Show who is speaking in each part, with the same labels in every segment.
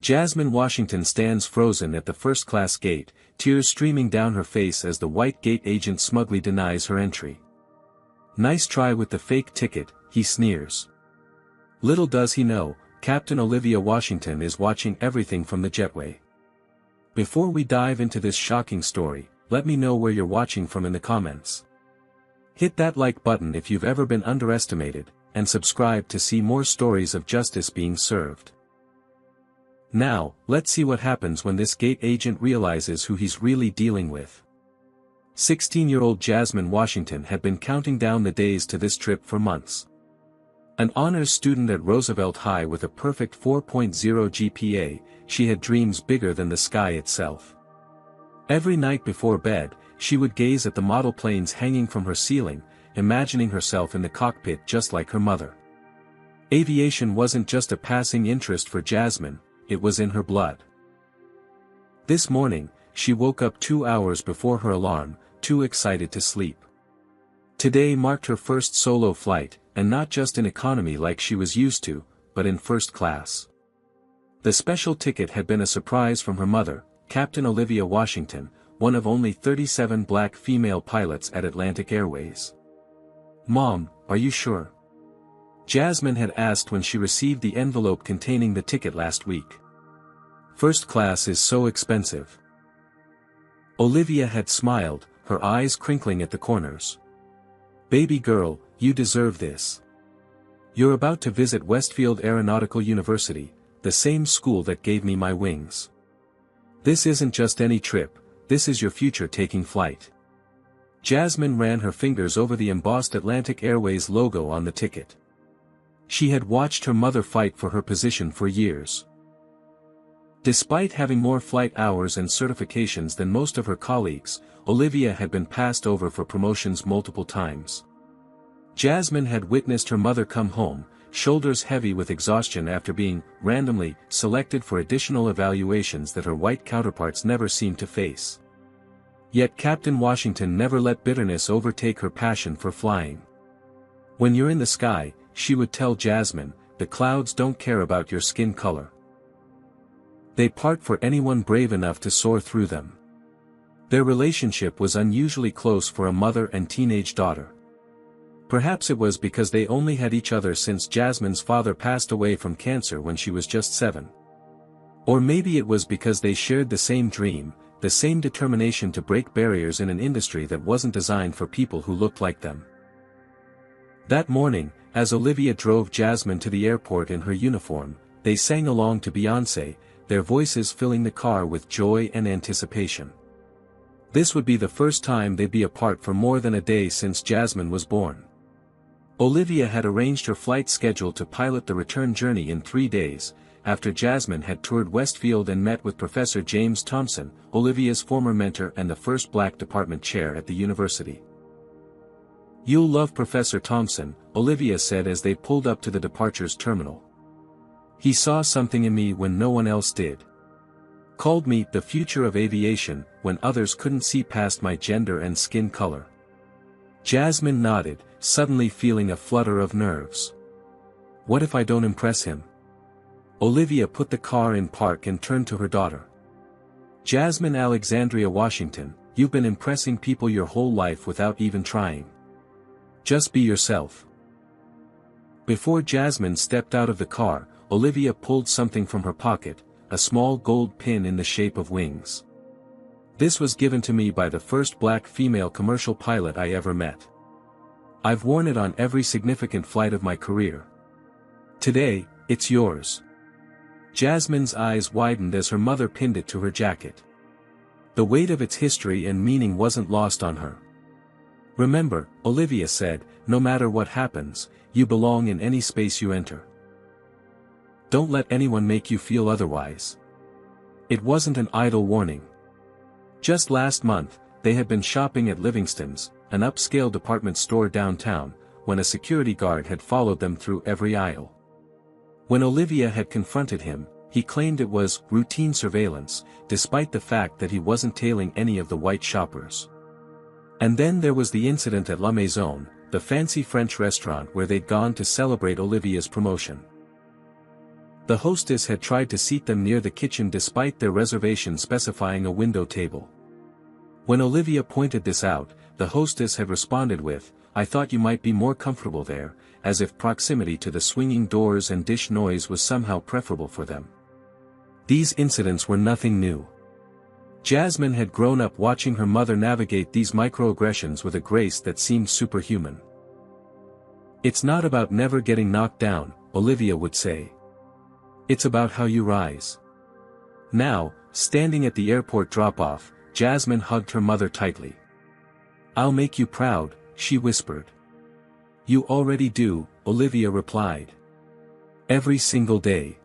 Speaker 1: Jasmine Washington stands frozen at the first-class gate, tears streaming down her face as the white gate agent smugly denies her entry. "Nice try with the fake ticket," he sneers. Little does he know, Captain Olivia Washington is watching everything from the jetway. Before we dive into this shocking story, let me know where you're watching from in the comments. Hit that like button if you've ever been underestimated, and subscribe to see more stories of justice being served. Now, let's see what happens when this gate agent realizes who he's really dealing with. 16-year-old Jasmine Washington had been counting down the days to this trip for months. An honors student at Roosevelt High with a perfect 4.0 GPA, she had dreams bigger than the sky itself. Every night before bed, she would gaze at the model planes hanging from her ceiling, imagining herself in the cockpit just like her mother. Aviation wasn't just a passing interest for Jasmine, it was in her blood. This morning, she woke up 2 hours before her alarm, too excited to sleep. Today marked her first solo flight, and not just in economy like she was used to, but in first class. The special ticket had been a surprise from her mother, Captain Olivia Washington, one of only 37 black female pilots at Atlantic Airways. "Mom, are you sure?" Jasmine had asked when she received the envelope containing the ticket last week. "First class is so expensive." Olivia had smiled, her eyes crinkling at the corners. "Baby girl, you deserve this. You're about to visit Westfield Aeronautical University, the same school that gave me my wings. This isn't just any trip, this is your future taking flight." Jasmine ran her fingers over the embossed Atlantic Airways logo on the ticket. She had watched her mother fight for her position for years. Despite having more flight hours and certifications than most of her colleagues, Olivia had been passed over for promotions multiple times. Jasmine had witnessed her mother come home, shoulders heavy with exhaustion after being, randomly, selected for additional evaluations that her white counterparts never seemed to face. Yet Captain Washington never let bitterness overtake her passion for flying. "When you're in the sky," she would tell Jasmine, "the clouds don't care about your skin color. They part for anyone brave enough to soar through them." Their relationship was unusually close for a mother and teenage daughter. Perhaps it was because they only had each other since Jasmine's father passed away from cancer when she was just 7. Or maybe it was because they shared the same dream, the same determination to break barriers in an industry that wasn't designed for people who looked like them. That morning, as Olivia drove Jasmine to the airport in her uniform, they sang along to Beyoncé, their voices filling the car with joy and anticipation. This would be the first time they'd be apart for more than a day since Jasmine was born. Olivia had arranged her flight schedule to pilot the return journey in 3 days, after Jasmine had toured Westfield and met with Professor James Thompson, Olivia's former mentor and the first black department chair at the university. "You'll love Professor Thompson," Olivia said as they pulled up to the departures terminal. "He saw something in me when no one else did. Called me the future of aviation, when others couldn't see past my gender and skin color." Jasmine nodded, suddenly feeling a flutter of nerves. "What if I don't impress him?" Olivia put the car in park and turned to her daughter. "Jasmine Alexandria Washington, you've been impressing people your whole life without even trying. Just be yourself." Before Jasmine stepped out of the car, Olivia pulled something from her pocket, a small gold pin in the shape of wings. "This was given to me by the first black female commercial pilot I ever met. I've worn it on every significant flight of my career. Today, it's yours." Jasmine's eyes widened as her mother pinned it to her jacket. The weight of its history and meaning wasn't lost on her. "Remember," Olivia said, "no matter what happens, you belong in any space you enter. Don't let anyone make you feel otherwise." It wasn't an idle warning. Just last month, they had been shopping at Livingston's, an upscale department store downtown, when a security guard had followed them through every aisle. When Olivia had confronted him, he claimed it was routine surveillance, despite the fact that he wasn't tailing any of the white shoppers. And then there was the incident at La Maison, the fancy French restaurant where they'd gone to celebrate Olivia's promotion. The hostess had tried to seat them near the kitchen despite their reservation specifying a window table. When Olivia pointed this out, the hostess had responded with, "I thought you might be more comfortable there," as if proximity to the swinging doors and dish noise was somehow preferable for them. These incidents were nothing new. Jasmine had grown up watching her mother navigate these microaggressions with a grace that seemed superhuman. "It's not about never getting knocked down," Olivia would say. "It's about how you rise." Now, standing at the airport drop-off, Jasmine hugged her mother tightly. "I'll make you proud," she whispered. "You already do," Olivia replied. "Every single day."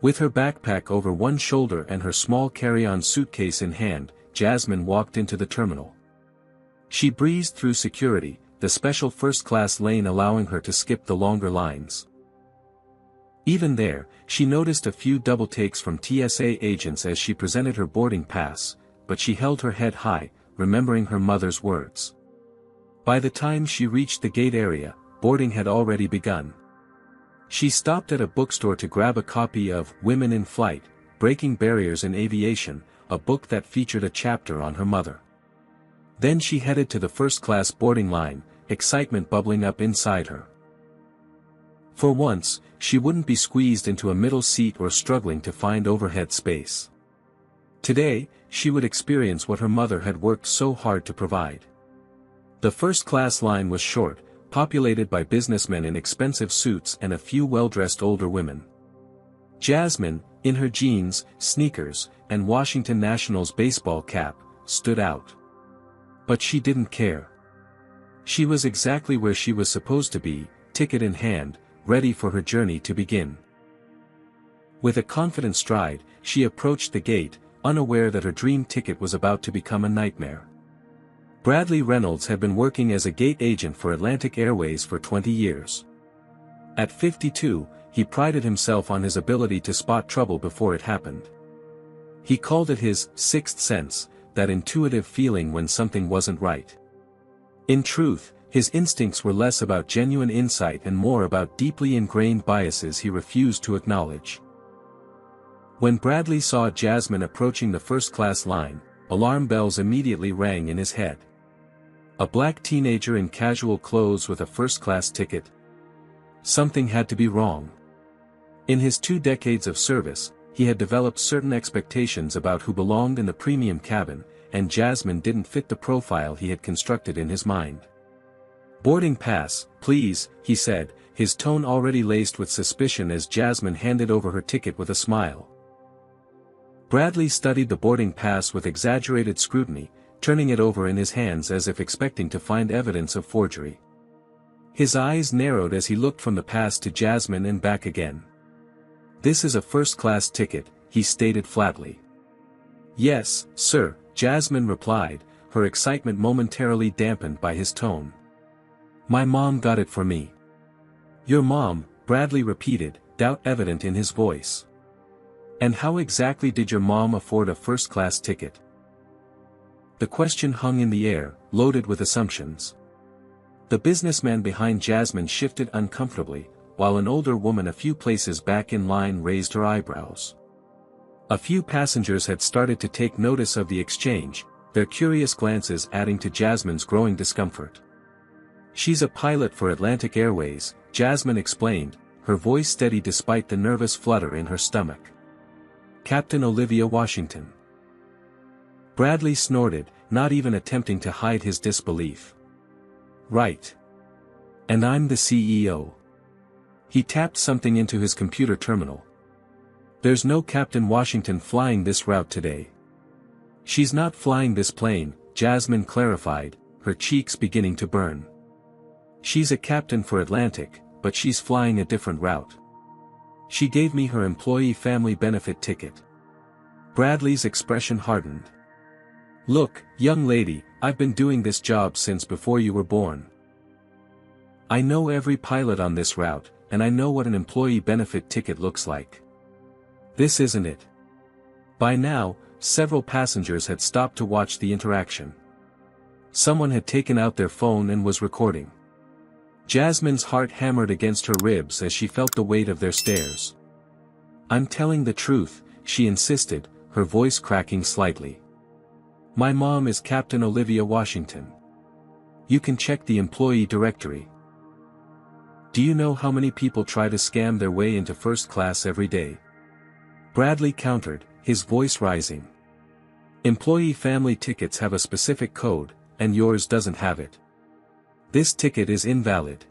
Speaker 1: With her backpack over one shoulder and her small carry-on suitcase in hand, Jasmine walked into the terminal. She breezed through security, the special first-class lane allowing her to skip the longer lines. Even there, she noticed a few double takes from TSA agents as she presented her boarding pass, but she held her head high, remembering her mother's words. By the time she reached the gate area, boarding had already begun. She stopped at a bookstore to grab a copy of Women in Flight, Breaking Barriers in Aviation, a book that featured a chapter on her mother. Then she headed to the first-class boarding line, excitement bubbling up inside her. For once, she wouldn't be squeezed into a middle seat or struggling to find overhead space. Today, she would experience what her mother had worked so hard to provide. The first-class line was short, populated by businessmen in expensive suits and a few well-dressed older women. Jasmine, in her jeans, sneakers, and Washington Nationals baseball cap, stood out. But she didn't care. She was exactly where she was supposed to be, ticket in hand, ready for her journey to begin. With a confident stride, she approached the gate, unaware that her dream ticket was about to become a nightmare. Bradley Reynolds had been working as a gate agent for Atlantic Airways for 20 years. At 52, he prided himself on his ability to spot trouble before it happened. He called it his sixth sense, that intuitive feeling when something wasn't right. In truth, his instincts were less about genuine insight and more about deeply ingrained biases he refused to acknowledge. When Bradley saw Jasmine approaching the first-class line, alarm bells immediately rang in his head. A black teenager in casual clothes with a first-class ticket? Something had to be wrong. In his 2 decades of service, he had developed certain expectations about who belonged in the premium cabin, and Jasmine didn't fit the profile he had constructed in his mind. "Boarding pass, please," he said, his tone already laced with suspicion as Jasmine handed over her ticket with a smile. Bradley studied the boarding pass with exaggerated scrutiny, turning it over in his hands as if expecting to find evidence of forgery. His eyes narrowed as he looked from the pass to Jasmine and back again. "This is a first-class ticket," he stated flatly. "Yes, sir," Jasmine replied, her excitement momentarily dampened by his tone. "My mom got it for me." "Your mom," Bradley repeated, doubt evident in his voice. "And how exactly did your mom afford a first-class ticket?" The question hung in the air, loaded with assumptions. The businessman behind Jasmine shifted uncomfortably, while an older woman a few places back in line raised her eyebrows. A few passengers had started to take notice of the exchange, their curious glances adding to Jasmine's growing discomfort. "She's a pilot for Atlantic Airways," Jasmine explained, her voice steady despite the nervous flutter in her stomach. "Captain Olivia Washington." Bradley snorted, not even attempting to hide his disbelief. "Right. And I'm the CEO." He tapped something into his computer terminal. "There's no Captain Washington flying this route today." "She's not flying this plane," Jasmine clarified, her cheeks beginning to burn. "She's a captain for Atlantic, but she's flying a different route. She gave me her employee family benefit ticket." Bradley's expression hardened. "Look, young lady, I've been doing this job since before you were born. I know every pilot on this route, and I know what an employee benefit ticket looks like. This isn't it." By now, several passengers had stopped to watch the interaction. Someone had taken out their phone and was recording. Jasmine's heart hammered against her ribs as she felt the weight of their stares. I'm telling the truth, she insisted, her voice cracking slightly. My mom is Captain Olivia Washington. You can check the employee directory. Do you know how many people try to scam their way into first class every day? Bradley countered, his voice rising. Employee family tickets have a specific code, and yours doesn't have it. This ticket is invalid.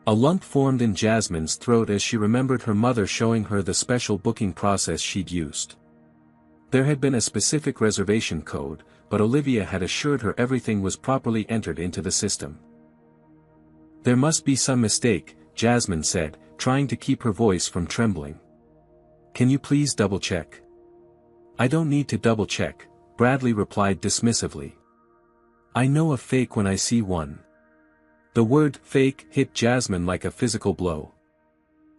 Speaker 1: A lump formed in Jasmine's throat as she remembered her mother showing her the special booking process she'd used. There had been a specific reservation code, but Olivia had assured her everything was properly entered into the system. There must be some mistake, Jasmine said, trying to keep her voice from trembling. Can you please double-check? I don't need to double-check, Bradley replied dismissively. I know a fake when I see one. The word fake hit Jasmine like a physical blow.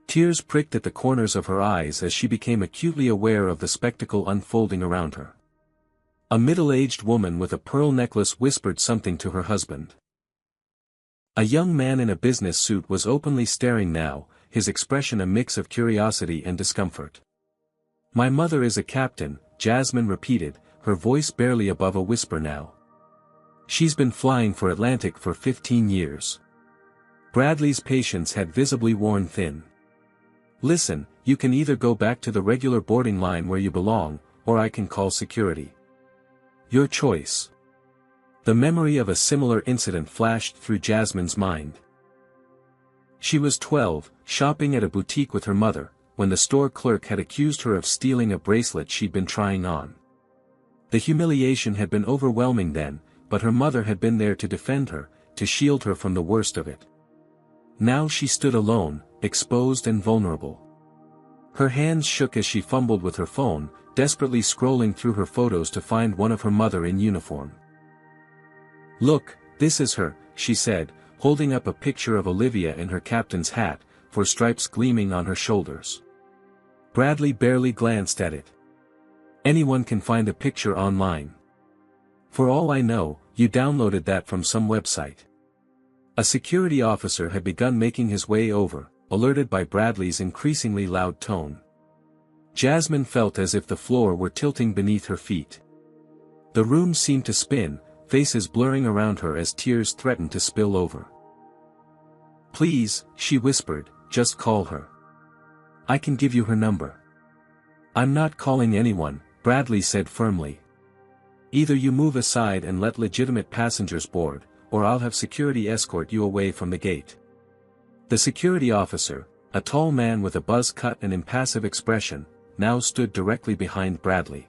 Speaker 1: Tears pricked at the corners of her eyes as she became acutely aware of the spectacle unfolding around her. A middle-aged woman with a pearl necklace whispered something to her husband. A young man in a business suit was openly staring now, his expression a mix of curiosity and discomfort. My mother is a captain, Jasmine repeated, her voice barely above a whisper now. She's been flying for Atlantic for 15 years. Bradley's patience had visibly worn thin. Listen, you can either go back to the regular boarding line where you belong, or I can call security. Your choice. The memory of a similar incident flashed through Jasmine's mind. She was 12, shopping at a boutique with her mother, when the store clerk had accused her of stealing a bracelet she'd been trying on. The humiliation had been overwhelming then, but her mother had been there to defend her, to shield her from the worst of it. Now she stood alone, exposed and vulnerable. Her hands shook as she fumbled with her phone, desperately scrolling through her photos to find one of her mother in uniform. Look, this is her, she said, holding up a picture of Olivia in her captain's hat, for stripes gleaming on her shoulders. Bradley barely glanced at it. Anyone can find a picture online. For all I know, you downloaded that from some website. A security officer had begun making his way over, alerted by Bradley's increasingly loud tone. Jasmine felt as if the floor were tilting beneath her feet. The room seemed to spin, faces blurring around her as tears threatened to spill over. Please, she whispered, just call her. I can give you her number. I'm not calling anyone, Bradley said firmly. Either you move aside and let legitimate passengers board, or I'll have security escort you away from the gate. The security officer, a tall man with a buzz cut and impassive expression, now stood directly behind Bradley.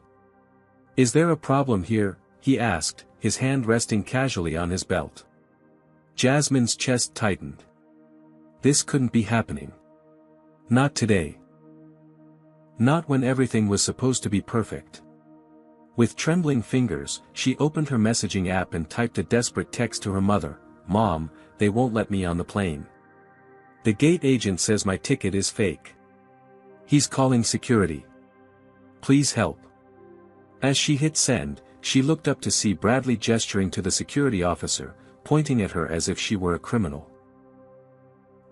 Speaker 1: Is there a problem here? He asked, his hand resting casually on his belt. Jasmine's chest tightened. This couldn't be happening. Not today. Not when everything was supposed to be perfect. With trembling fingers, she opened her messaging app and typed a desperate text to her mother, Mom, they won't let me on the plane. The gate agent says my ticket is fake. He's calling security. Please help. As she hit send, she looked up to see Bradley gesturing to the security officer, pointing at her as if she were a criminal.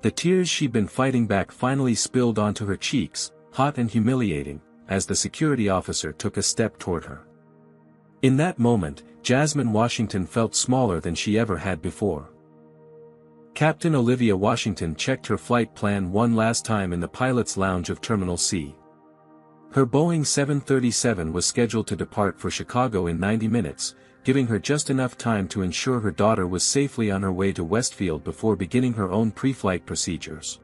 Speaker 1: The tears she'd been fighting back finally spilled onto her cheeks, hot and humiliating, as the security officer took a step toward her. In that moment, Jasmine Washington felt smaller than she ever had before. Captain Olivia Washington checked her flight plan one last time in the pilot's lounge of Terminal C. Her Boeing 737 was scheduled to depart for Chicago in 90 minutes, giving her just enough time to ensure her daughter was safely on her way to Westfield before beginning her own pre-flight procedures.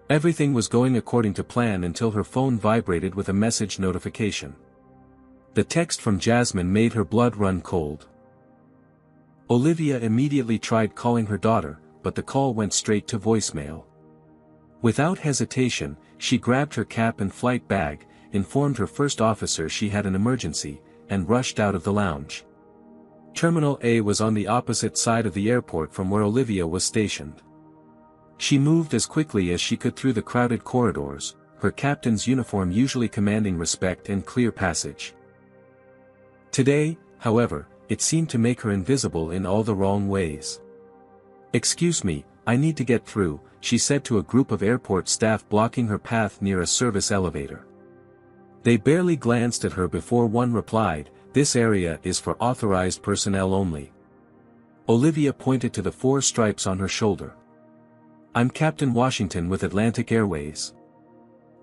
Speaker 1: Everything was going according to plan until her phone vibrated with a message notification. The text from Jasmine made her blood run cold. Olivia immediately tried calling her daughter, but the call went straight to voicemail. Without hesitation, she grabbed her cap and flight bag, informed her first officer she had an emergency, and rushed out of the lounge. Terminal A was on the opposite side of the airport from where Olivia was stationed. She moved as quickly as she could through the crowded corridors, her captain's uniform usually commanding respect and clear passage. Today, however, it seemed to make her invisible in all the wrong ways. Excuse me, I need to get through, she said to a group of airport staff blocking her path near a service elevator. They barely glanced at her before one replied, "This area is for authorized personnel only." Olivia pointed to the 4 stripes on her shoulder. "I'm Captain Washington with Atlantic Airways.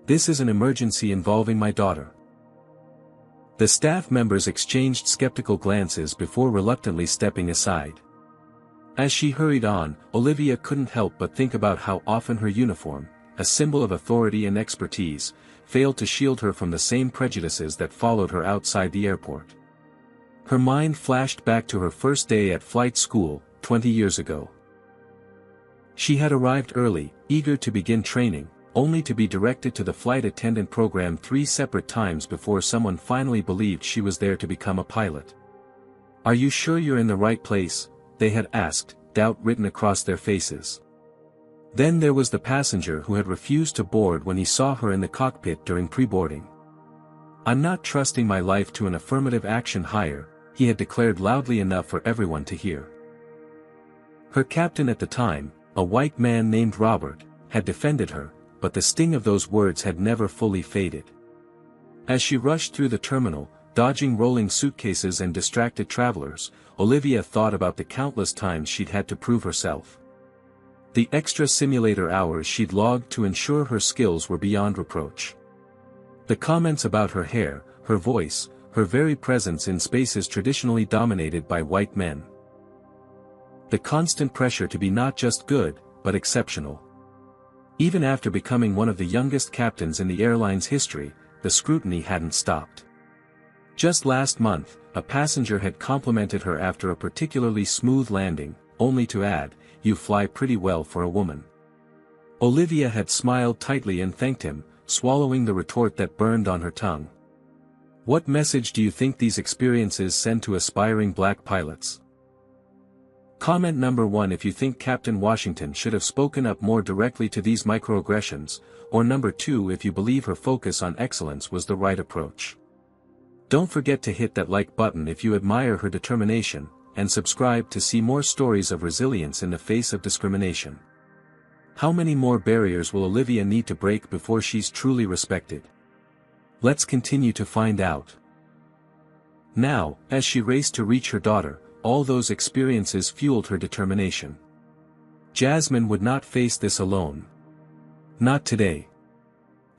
Speaker 1: This is an emergency involving my daughter." The staff members exchanged skeptical glances before reluctantly stepping aside. As she hurried on, Olivia couldn't help but think about how often her uniform, a symbol of authority and expertise, failed to shield her from the same prejudices that followed her outside the airport. Her mind flashed back to her first day at flight school, 20 years ago. She had arrived early, eager to begin training, only to be directed to the flight attendant program 3 separate times before someone finally believed she was there to become a pilot. "Are you sure you're in the right place?" they had asked, doubt written across their faces. Then there was the passenger who had refused to board when he saw her in the cockpit during pre-boarding. "I'm not trusting my life to an affirmative action hire," he had declared loudly enough for everyone to hear. Her captain at the time, a white man named Robert, had defended her, but the sting of those words had never fully faded. As she rushed through the terminal, dodging rolling suitcases and distracted travelers, Olivia thought about the countless times she'd had to prove herself. The extra simulator hours she'd logged to ensure her skills were beyond reproach. The comments about her hair, her voice, her very presence in spaces traditionally dominated by white men. The constant pressure to be not just good, but exceptional. Even after becoming one of the youngest captains in the airline's history, the scrutiny hadn't stopped. Just last month, a passenger had complimented her after a particularly smooth landing, only to add, "You fly pretty well for a woman." Olivia had smiled tightly and thanked him, swallowing the retort that burned on her tongue. What message do you think these experiences send to aspiring black pilots? Comment number 1 if you think Captain Washington should have spoken up more directly to these microaggressions, or number 2 if you believe her focus on excellence was the right approach. Don't forget to hit that like button if you admire her determination, and subscribe to see more stories of resilience in the face of discrimination. How many more barriers will Olivia need to break before she's truly respected? Let's continue to find out. Now, as she raced to reach her daughter, all those experiences fueled her determination. Jasmine would not face this alone. Not today.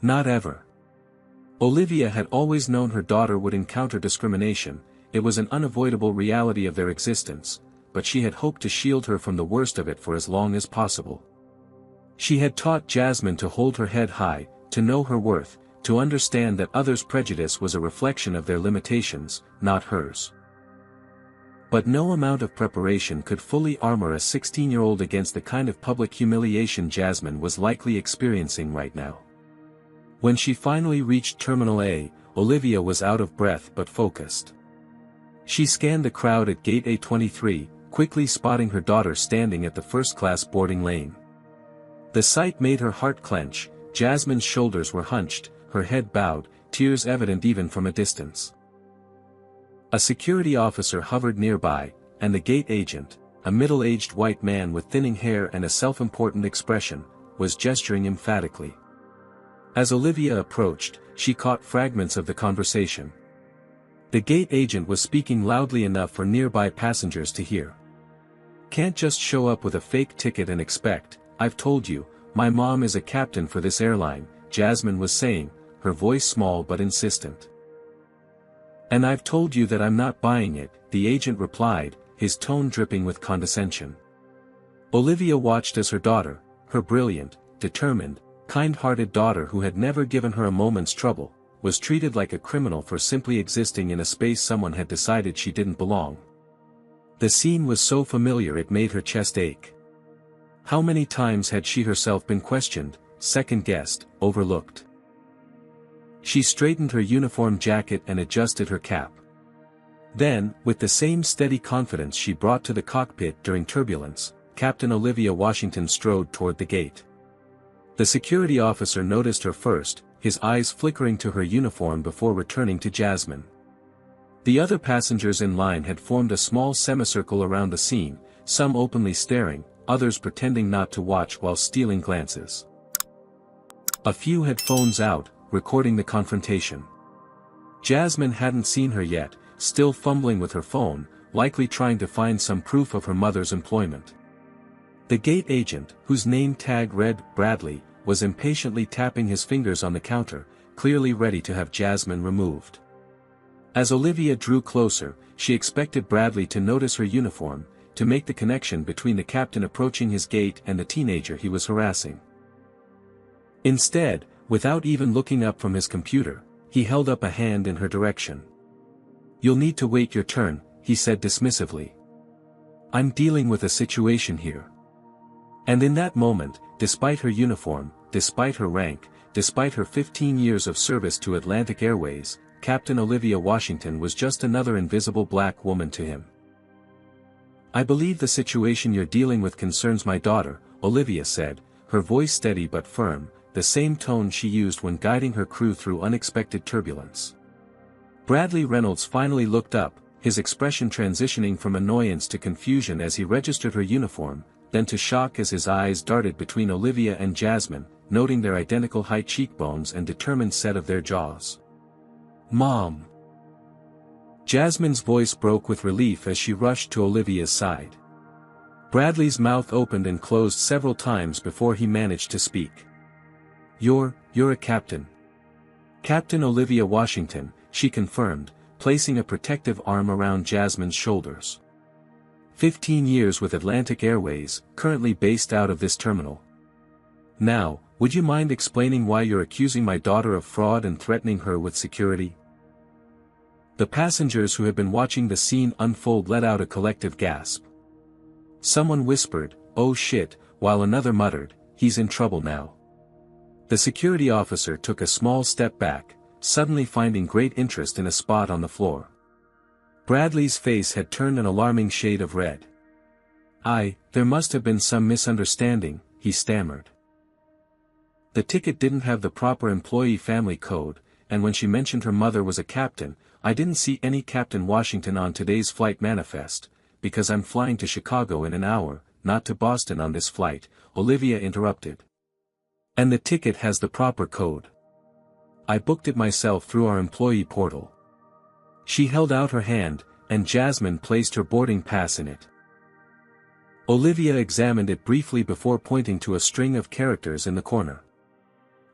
Speaker 1: Not ever. Olivia had always known her daughter would encounter discrimination, it was an unavoidable reality of their existence, but she had hoped to shield her from the worst of it for as long as possible. She had taught Jasmine to hold her head high, to know her worth, to understand that others' prejudice was a reflection of their limitations, not hers. But no amount of preparation could fully armor a 16-year-old against the kind of public humiliation Jasmine was likely experiencing right now. When she finally reached Terminal A, Olivia was out of breath but focused. She scanned the crowd at Gate A23, quickly spotting her daughter standing at the first-class boarding lane. The sight made her heart clench. Jasmine's shoulders were hunched, her head bowed, tears evident even from a distance. A security officer hovered nearby, and the gate agent, a middle-aged white man with thinning hair and a self-important expression, was gesturing emphatically. As Olivia approached, she caught fragments of the conversation. The gate agent was speaking loudly enough for nearby passengers to hear. "Can't just show up with a fake ticket and expect, I've told you, my mom is a captain for this airline," Jasmine was saying, her voice small but insistent. "And I've told you that I'm not buying it," the agent replied, his tone dripping with condescension. Olivia watched as her daughter, her brilliant, determined, kind-hearted daughter who had never given her a moment's trouble, was treated like a criminal for simply existing in a space someone had decided she didn't belong. The scene was so familiar it made her chest ache. How many times had she herself been questioned, second-guessed, overlooked? She straightened her uniform jacket and adjusted her cap. Then, with the same steady confidence she brought to the cockpit during turbulence, Captain Olivia Washington strode toward the gate. The security officer noticed her first, his eyes flickering to her uniform before returning to Jasmine. The other passengers in line had formed a small semicircle around the scene, some openly staring, others pretending not to watch while stealing glances. A few had phones out, recording the confrontation. Jasmine hadn't seen her yet, still fumbling with her phone, likely trying to find some proof of her mother's employment. The gate agent, whose name tag read Bradley, was impatiently tapping his fingers on the counter, clearly ready to have Jasmine removed. As Olivia drew closer, she expected Bradley to notice her uniform, to make the connection between the captain approaching his gate and the teenager he was harassing. Instead, without even looking up from his computer, he held up a hand in her direction. "You'll need to wait your turn," he said dismissively. "I'm dealing with a situation here." And in that moment, despite her uniform, despite her rank, despite her 15 years of service to Atlantic Airways, Captain Olivia Washington was just another invisible black woman to him. "I believe the situation you're dealing with concerns my daughter," Olivia said, her voice steady but firm, the same tone she used when guiding her crew through unexpected turbulence. Bradley Reynolds finally looked up, his expression transitioning from annoyance to confusion as he registered her uniform, then to shock as his eyes darted between Olivia and Jasmine, noting their identical high cheekbones and determined set of their jaws. "Mom!" Jasmine's voice broke with relief as she rushed to Olivia's side. Bradley's mouth opened and closed several times before he managed to speak. You're a captain." "Captain Olivia Washington," she confirmed, placing a protective arm around Jasmine's shoulders. 15 years with Atlantic Airways, currently based out of this terminal. "Now, would you mind explaining why you're accusing my daughter of fraud and threatening her with security?" The passengers who had been watching the scene unfold let out a collective gasp. Someone whispered, "Oh shit," while another muttered, "He's in trouble now." The security officer took a small step back, suddenly finding great interest in a spot on the floor. Bradley's face had turned an alarming shade of red. There must have been some misunderstanding," he stammered. "The ticket didn't have the proper employee family code, and when she mentioned her mother was a captain, I didn't see any Captain Washington on today's flight manifest, because I'm flying to Chicago in an hour, not to Boston on this flight," Olivia interrupted. "And the ticket has the proper code. I booked it myself through our employee portal." She held out her hand, and Jasmine placed her boarding pass in it. Olivia examined it briefly before pointing to a string of characters in the corner.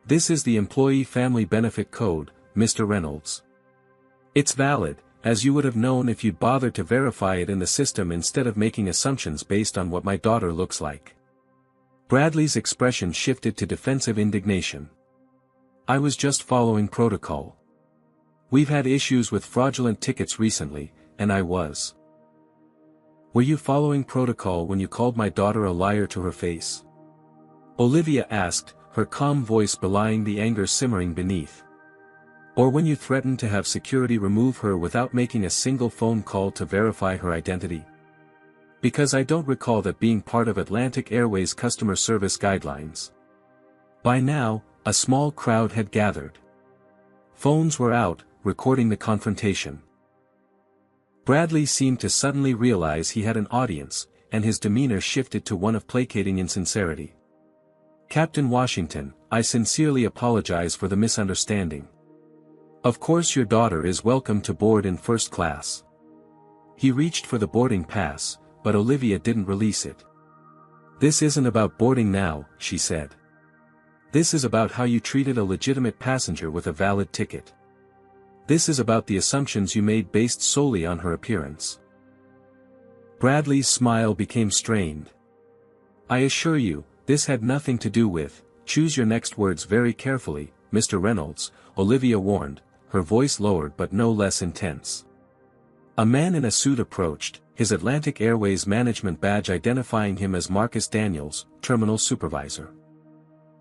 Speaker 1: "This is the Employee Family Benefit Code, Mr. Reynolds. It's valid, as you would have known if you'd bothered to verify it in the system instead of making assumptions based on what my daughter looks like." Bradley's expression shifted to defensive indignation. "I was just following protocol. We've had issues with fraudulent tickets recently, and I was." "Were you following protocol when you called my daughter a liar to her face?" Olivia asked, her calm voice belying the anger simmering beneath. "Or when you threatened to have security remove her without making a single phone call to verify her identity? Because I don't recall that being part of Atlantic Airways customer service guidelines." By now, a small crowd had gathered. Phones were out, recording the confrontation. Bradley seemed to suddenly realize he had an audience, and his demeanor shifted to one of placating insincerity. "Captain Washington, I sincerely apologize for the misunderstanding. Of course your daughter is welcome to board in first class." He reached for the boarding pass, but Olivia didn't release it. "This isn't about boarding now," she said. "This is about how you treated a legitimate passenger with a valid ticket. This is about the assumptions you made based solely on her appearance." Bradley's smile became strained. "I assure you, this had nothing to do with," "Choose your next words very carefully, Mr. Reynolds," Olivia warned, her voice lowered but no less intense. A man in a suit approached, his Atlantic Airways management badge identifying him as Marcus Daniels, terminal supervisor.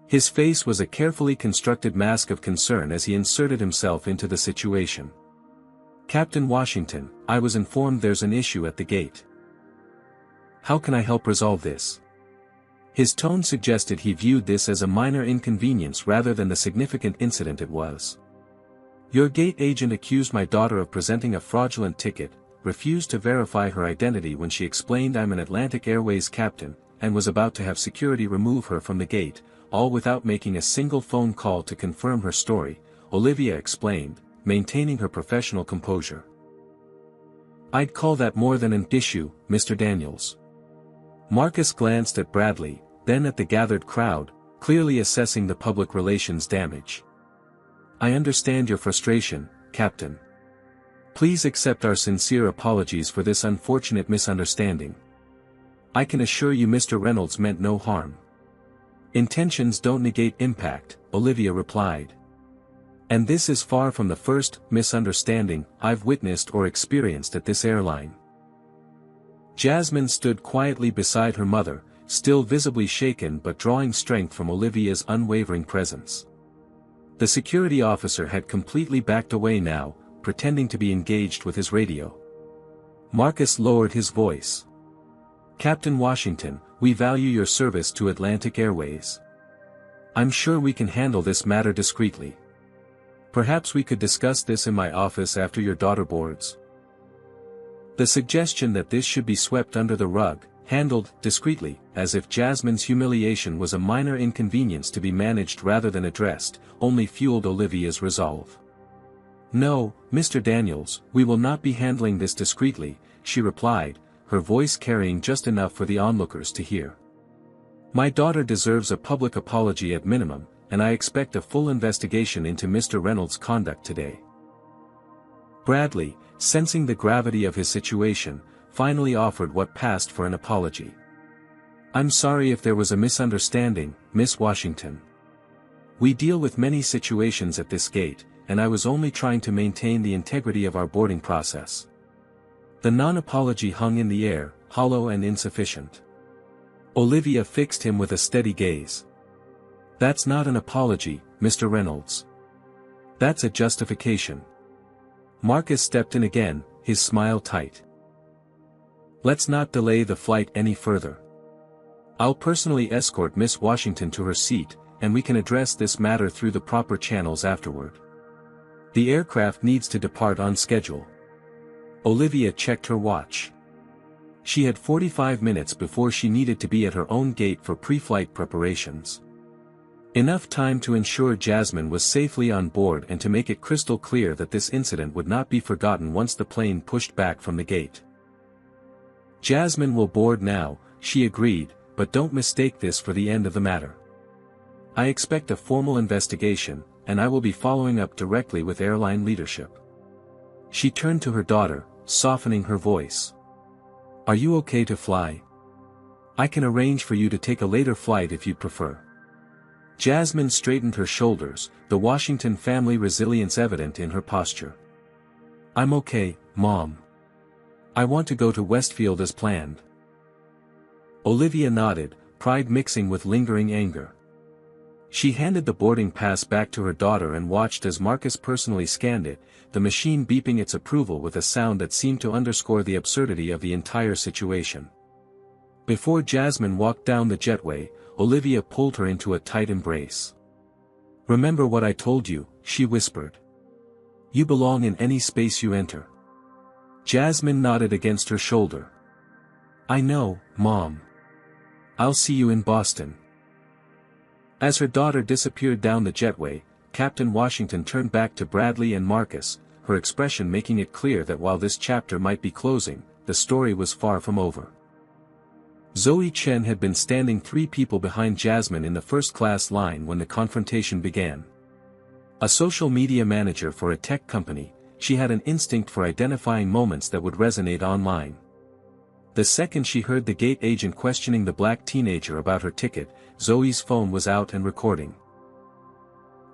Speaker 1: His face was a carefully constructed mask of concern as he inserted himself into the situation. "Captain Washington, I was informed there's an issue at the gate. How can I help resolve this?" His tone suggested he viewed this as a minor inconvenience rather than the significant incident it was. "Your gate agent accused my daughter of presenting a fraudulent ticket, refused to verify her identity when she explained I'm an Atlantic Airways captain, and was about to have security remove her from the gate, all without making a single phone call to confirm her story, Olivia explained, maintaining her professional composure. "I'd call that more than an issue, Mr. Daniels." Marcus glanced at Bradley, then at the gathered crowd, clearly assessing the public relations damage. "I understand your frustration, Captain. Please accept our sincere apologies for this unfortunate misunderstanding. I can assure you Mr. Reynolds meant no harm." "Intentions don't negate impact," Olivia replied. "And this is far from the first misunderstanding I've witnessed or experienced at this airline." Jasmine stood quietly beside her mother, still visibly shaken but drawing strength from Olivia's unwavering presence. The security officer had completely backed away now, pretending to be engaged with his radio. Marcus lowered his voice. "Captain Washington, we value your service to Atlantic Airways. I'm sure we can handle this matter discreetly. Perhaps we could discuss this in my office after your daughter boards." The suggestion that this should be swept under the rug, handled discreetly, as if Jasmine's humiliation was a minor inconvenience to be managed rather than addressed, only fueled Olivia's resolve. "No, Mr. Daniels, we will not be handling this discreetly," she replied, her voice carrying just enough for the onlookers to hear. "My daughter deserves a public apology at minimum, and I expect a full investigation into Mr. Reynolds' conduct today." Bradley, sensing the gravity of his situation, finally offered what passed for an apology. "I'm sorry if there was a misunderstanding, Miss Washington. We deal with many situations at this gate, and I was only trying to maintain the integrity of our boarding process." The non-apology hung in the air, hollow and insufficient. Olivia fixed him with a steady gaze. "That's not an apology, Mr. Reynolds. That's a justification." Marcus stepped in again, his smile tight. "Let's not delay the flight any further. I'll personally escort Miss Washington to her seat, and we can address this matter through the proper channels afterward. The aircraft needs to depart on schedule." Olivia checked her watch. She had 45 minutes before she needed to be at her own gate for pre-flight preparations. Enough time to ensure Jasmine was safely on board and to make it crystal clear that this incident would not be forgotten once the plane pushed back from the gate. "Jasmine will board now," she agreed, "but don't mistake this for the end of the matter. I expect a formal investigation, and I will be following up directly with airline leadership." She turned to her daughter, softening her voice. "Are you okay to fly? I can arrange for you to take a later flight if you'd prefer." Jasmine straightened her shoulders, the Washington family resilience evident in her posture. "I'm okay, Mom. I want to go to Westfield as planned." Olivia nodded, pride mixing with lingering anger. She handed the boarding pass back to her daughter and watched as Marcus personally scanned it, the machine beeping its approval with a sound that seemed to underscore the absurdity of the entire situation. Before Jasmine walked down the jetway, Olivia pulled her into a tight embrace. "Remember what I told you," she whispered. "You belong in any space you enter." Jasmine nodded against her shoulder. "I know, Mom. I'll see you in Boston." As her daughter disappeared down the jetway, Captain Washington turned back to Bradley and Marcus, her expression making it clear that while this chapter might be closing, the story was far from over. Zoe Chen had been standing 3 people behind Jasmine in the first-class line when the confrontation began. A social media manager for a tech company, she had an instinct for identifying moments that would resonate online. The second she heard the gate agent questioning the black teenager about her ticket, Zoe's phone was out and recording.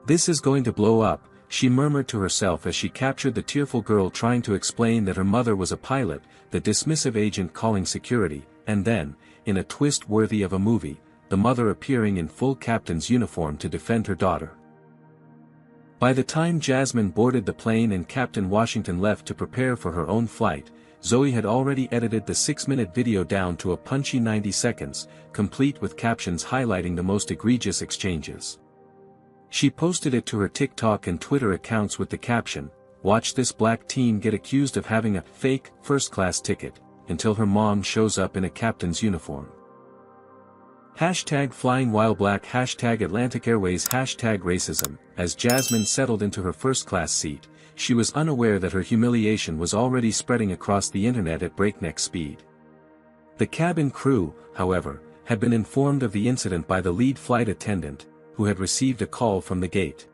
Speaker 1: "This is going to blow up," she murmured to herself as she captured the tearful girl trying to explain that her mother was a pilot, the dismissive agent calling security, and then, in a twist worthy of a movie, the mother appearing in full captain's uniform to defend her daughter. By the time Jasmine boarded the plane and Captain Washington left to prepare for her own flight, Zoe had already edited the 6-minute video down to a punchy 90 seconds, complete with captions highlighting the most egregious exchanges. She posted it to her TikTok and Twitter accounts with the caption, "Watch this black teen get accused of having a fake first-class ticket, until her mom shows up in a captain's uniform." Hashtag flying while black, hashtag Atlantic Airways, hashtag racism. As Jasmine settled into her first-class seat, she was unaware that her humiliation was already spreading across the internet at breakneck speed. The cabin crew, however, had been informed of the incident by the lead flight attendant, who had received a call from the gate.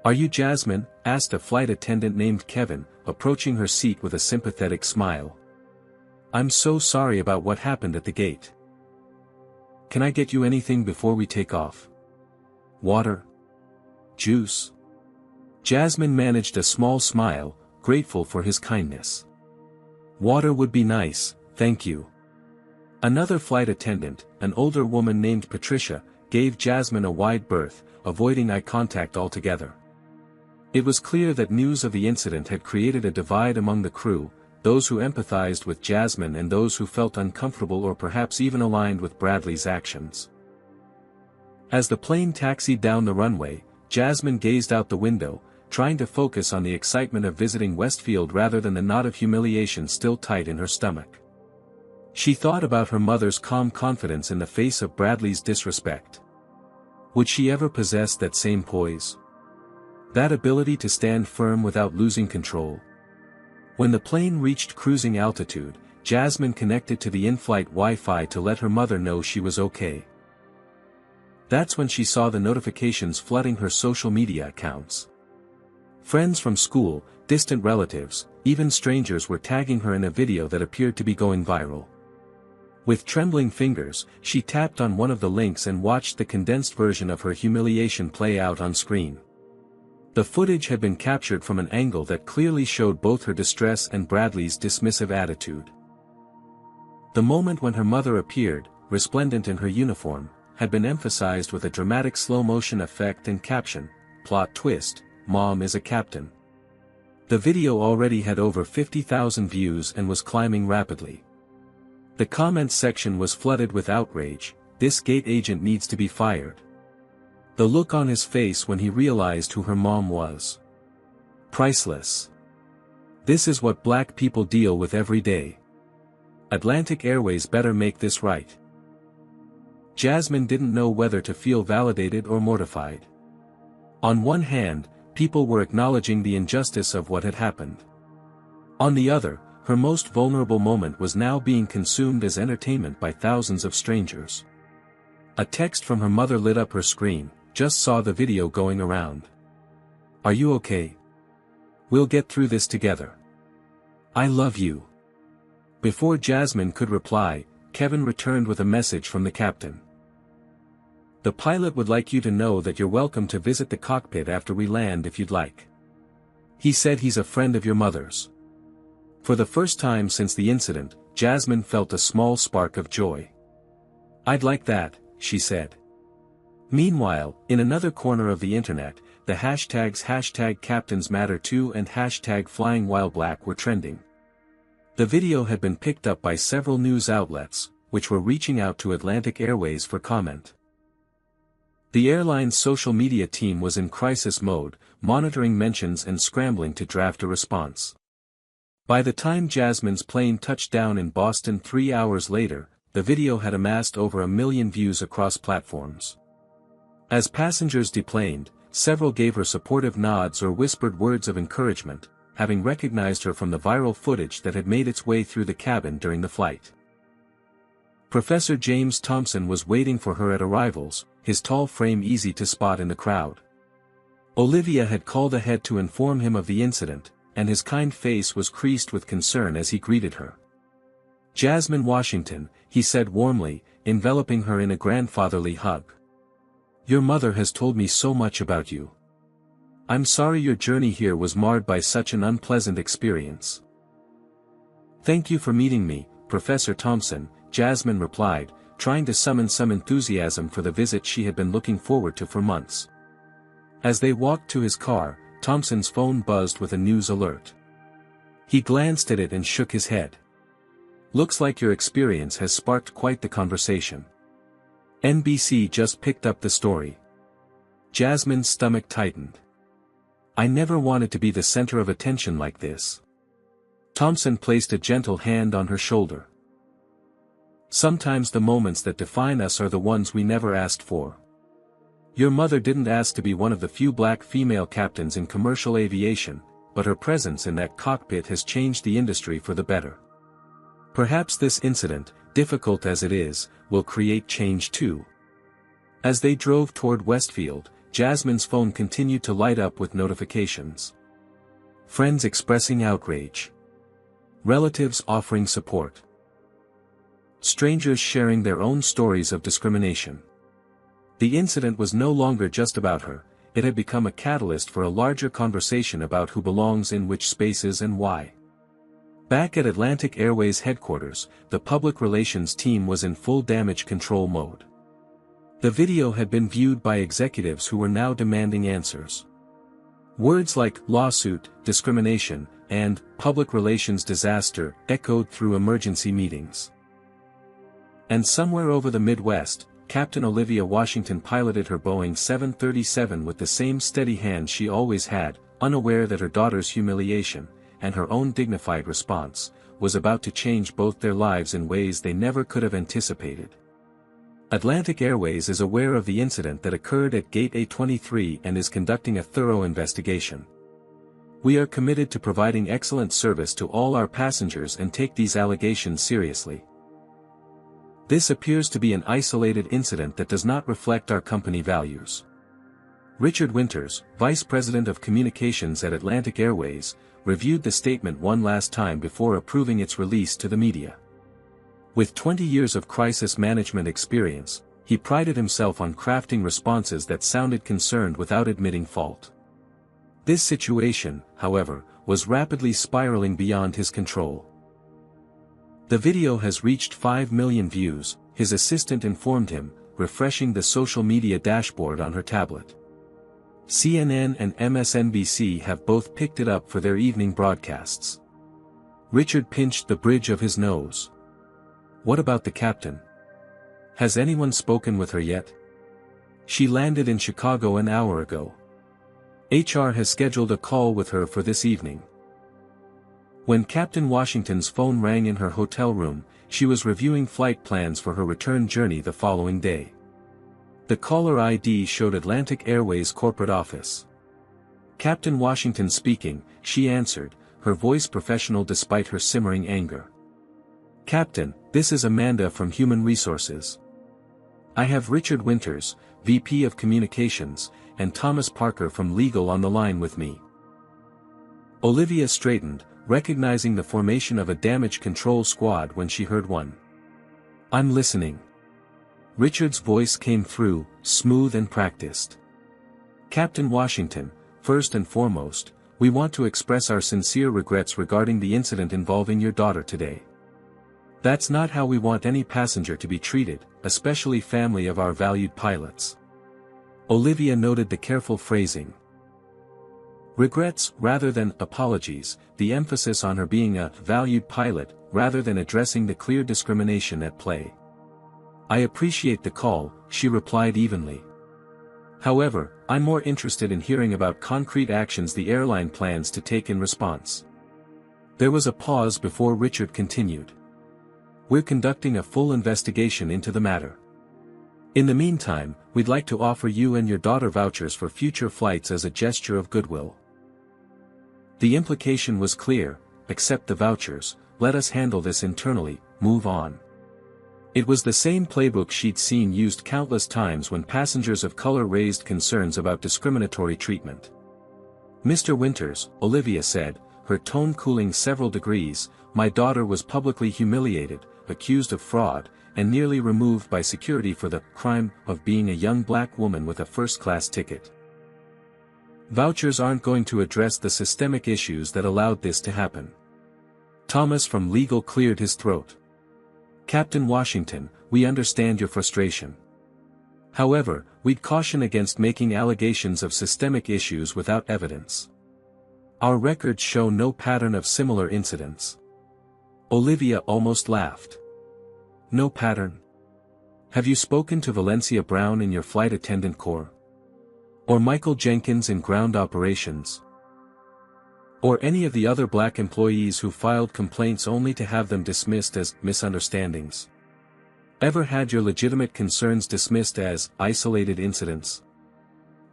Speaker 1: "Are you Jasmine?" asked a flight attendant named Kevin, approaching her seat with a sympathetic smile. "I'm so sorry about what happened at the gate. Can I get you anything before we take off? Water? Juice?" Jasmine managed a small smile, grateful for his kindness. "Water would be nice, thank you." Another flight attendant, an older woman named Patricia, gave Jasmine a wide berth, avoiding eye contact altogether. It was clear that news of the incident had created a divide among the crew, those who empathized with Jasmine and those who felt uncomfortable or perhaps even aligned with Bradley's actions. As the plane taxied down the runway, Jasmine gazed out the window, trying to focus on the excitement of visiting Westfield rather than the knot of humiliation still tight in her stomach. She thought about her mother's calm confidence in the face of Bradley's disrespect. Would she ever possess that same poise? That ability to stand firm without losing control? When the plane reached cruising altitude, Jasmine connected to the in-flight Wi-Fi to let her mother know she was okay. That's when she saw the notifications flooding her social media accounts. Friends from school, distant relatives, even strangers were tagging her in a video that appeared to be going viral. With trembling fingers, she tapped on one of the links and watched the condensed version of her humiliation play out on screen. The footage had been captured from an angle that clearly showed both her distress and Bradley's dismissive attitude. The moment when her mother appeared, resplendent in her uniform, had been emphasized with a dramatic slow-motion effect and caption, "Plot twist, Mom is a captain." The video already had over 50,000 views and was climbing rapidly. The comments section was flooded with outrage. "This gate agent needs to be fired." The look on his face when he realized who her mom was. Priceless. This is what black people deal with every day. Atlantic Airways better make this right. Jasmine didn't know whether to feel validated or mortified. On one hand, people were acknowledging the injustice of what had happened. On the other, her most vulnerable moment was now being consumed as entertainment by thousands of strangers. A text from her mother lit up her screen. "Just saw the video going around. Are you okay? We'll get through this together. I love you." Before Jasmine could reply, Kevin returned with a message from the captain. "The pilot would like you to know that you're welcome to visit the cockpit after we land if you'd like. He said he's a friend of your mother's." For the first time since the incident, Jasmine felt a small spark of joy. "I'd like that," she said. Meanwhile, in another corner of the internet, the hashtags #CaptainsMatter2 and #FlyingWhileBlack were trending. The video had been picked up by several news outlets, which were reaching out to Atlantic Airways for comment. The airline's social media team was in crisis mode, monitoring mentions and scrambling to draft a response. By the time Jasmine's plane touched down in Boston 3 hours later, the video had amassed over 1 million views across platforms. As passengers deplaned, several gave her supportive nods or whispered words of encouragement, having recognized her from the viral footage that had made its way through the cabin during the flight. Professor James Thompson was waiting for her at arrivals, his tall frame easy to spot in the crowd. Olivia had called ahead to inform him of the incident, and his kind face was creased with concern as he greeted her. "Jasmine Washington," he said warmly, enveloping her in a grandfatherly hug. "Your mother has told me so much about you. I'm sorry your journey here was marred by such an unpleasant experience." "Thank you for meeting me, Professor Thompson," Jasmine replied, trying to summon some enthusiasm for the visit she had been looking forward to for months. As they walked to his car, Thompson's phone buzzed with a news alert. He glanced at it and shook his head. "Looks like your experience has sparked quite the conversation. NBC just picked up the story." Jasmine's stomach tightened. "I never wanted to be the center of attention like this." Thompson placed a gentle hand on her shoulder. Sometimes the moments that define us are the ones we never asked for. Your mother didn't ask to be one of the few black female captains in commercial aviation, but her presence in that cockpit has changed the industry for the better. Perhaps this incident, difficult as it is, will create change too. As they drove toward Westfield, Jasmine's phone continued to light up with notifications. Friends expressing outrage. Relatives offering support. Strangers sharing their own stories of discrimination. The incident was no longer just about her, it had become a catalyst for a larger conversation about who belongs in which spaces and why. Back at Atlantic Airways headquarters, the public relations team was in full damage control mode. The video had been viewed by executives who were now demanding answers. Words like lawsuit, discrimination, and public relations disaster echoed through emergency meetings. And somewhere over the Midwest, Captain Olivia Washington piloted her Boeing 737 with the same steady hand she always had, unaware that her daughter's humiliation, and her own dignified response, was about to change both their lives in ways they never could have anticipated. Atlantic Airways is aware of the incident that occurred at Gate A23 and is conducting a thorough investigation. We are committed to providing excellent service to all our passengers and take these allegations seriously. This appears to be an isolated incident that does not reflect our company values. Richard Winters, Vice President of Communications at Atlantic Airways, reviewed the statement one last time before approving its release to the media. With 20 years of crisis management experience, he prided himself on crafting responses that sounded concerned without admitting fault. This situation, however, was rapidly spiraling beyond his control. The video has reached 5 million views, his assistant informed him, refreshing the social media dashboard on her tablet. CNN and MSNBC have both picked it up for their evening broadcasts. Richard pinched the bridge of his nose. What about the captain? Has anyone spoken with her yet? She landed in Chicago an hour ago. HR has scheduled a call with her for this evening. When Captain Washington's phone rang in her hotel room, she was reviewing flight plans for her return journey the following day. The caller ID showed Atlantic Airways corporate office. Captain Washington speaking, she answered, her voice professional despite her simmering anger. Captain, this is Amanda from Human Resources. I have Richard Winters, VP of Communications, and Thomas Parker from Legal on the line with me. Olivia straightened, recognizing the formation of a damage control squad when she heard one. I'm listening. Richard's voice came through, smooth and practiced. Captain Washington, first and foremost, we want to express our sincere regrets regarding the incident involving your daughter today. That's not how we want any passenger to be treated, especially family of our valued pilots. Olivia noted the careful phrasing. Regrets rather than apologies, the emphasis on her being a valued pilot rather than addressing the clear discrimination at play. I appreciate the call, she replied evenly. However, I'm more interested in hearing about concrete actions the airline plans to take in response. There was a pause before Richard continued. We're conducting a full investigation into the matter. In the meantime, we'd like to offer you and your daughter vouchers for future flights as a gesture of goodwill. The implication was clear, accept the vouchers, let us handle this internally, move on. It was the same playbook she'd seen used countless times when passengers of color raised concerns about discriminatory treatment. Mr. Winters, Olivia said, her tone cooling several degrees, my daughter was publicly humiliated, accused of fraud, and nearly removed by security for the crime of being a young black woman with a first-class ticket. Vouchers aren't going to address the systemic issues that allowed this to happen. Thomas from Legal cleared his throat. Captain Washington, we understand your frustration. However, we'd caution against making allegations of systemic issues without evidence. Our records show no pattern of similar incidents. Olivia almost laughed. No pattern? Have you spoken to Valencia Brown in your flight attendant corps? Or Michael Jenkins in ground operations? Or any of the other black employees who filed complaints only to have them dismissed as misunderstandings? Ever had your legitimate concerns dismissed as isolated incidents?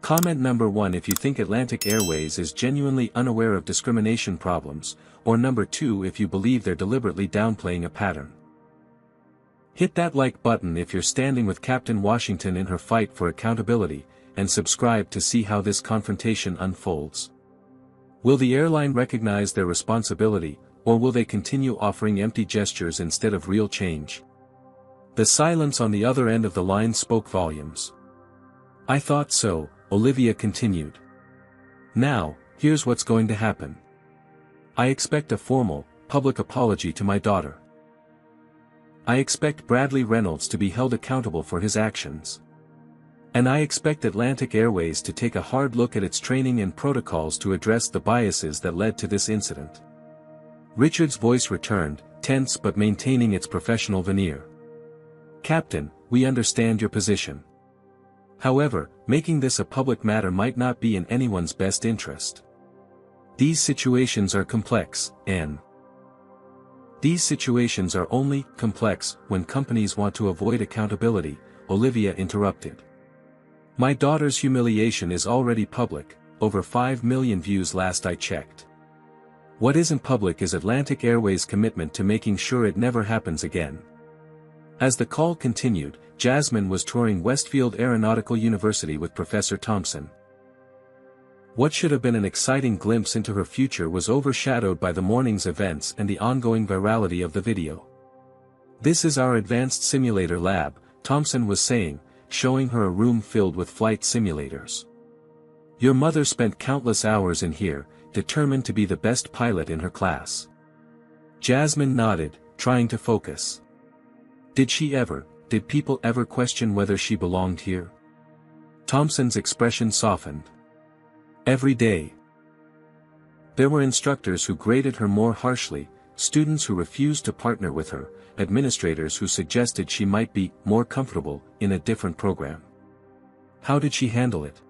Speaker 1: Comment number 1 if you think Atlantic Airways is genuinely unaware of discrimination problems, or number 2 if you believe they're deliberately downplaying a pattern. Hit that like button if you're standing with Captain Washington in her fight for accountability, and subscribe to see how this confrontation unfolds. Will the airline recognize their responsibility, or will they continue offering empty gestures instead of real change? The silence on the other end of the line spoke volumes. I thought so, Olivia continued. Now, here's what's going to happen. I expect a formal, public apology to my daughter. I expect Bradley Reynolds to be held accountable for his actions. And I expect Atlantic Airways to take a hard look at its training and protocols to address the biases that led to this incident. Richard's voice returned, tense but maintaining its professional veneer. Captain, we understand your position. However, making this a public matter might not be in anyone's best interest. These situations are complex, and these situations are only complex when companies want to avoid accountability, Olivia interrupted. My daughter's humiliation is already public, over 5 million views last I checked. What isn't public is Atlantic Airways' commitment to making sure it never happens again. As the call continued, Jasmine was touring Westfield Aeronautical University with Professor Thompson. What should have been an exciting glimpse into her future was overshadowed by the morning's events and the ongoing virality of the video. This is our advanced simulator lab, Thompson was saying, showing her a room filled with flight simulators. Your mother spent countless hours in here, determined to be the best pilot in her class. Jasmine nodded, trying to focus. Did people ever question whether she belonged here? Thompson's expression softened. Every day. There were instructors who graded her more harshly, students who refused to partner with her, administrators who suggested she might be more comfortable in a different program. How did she handle it?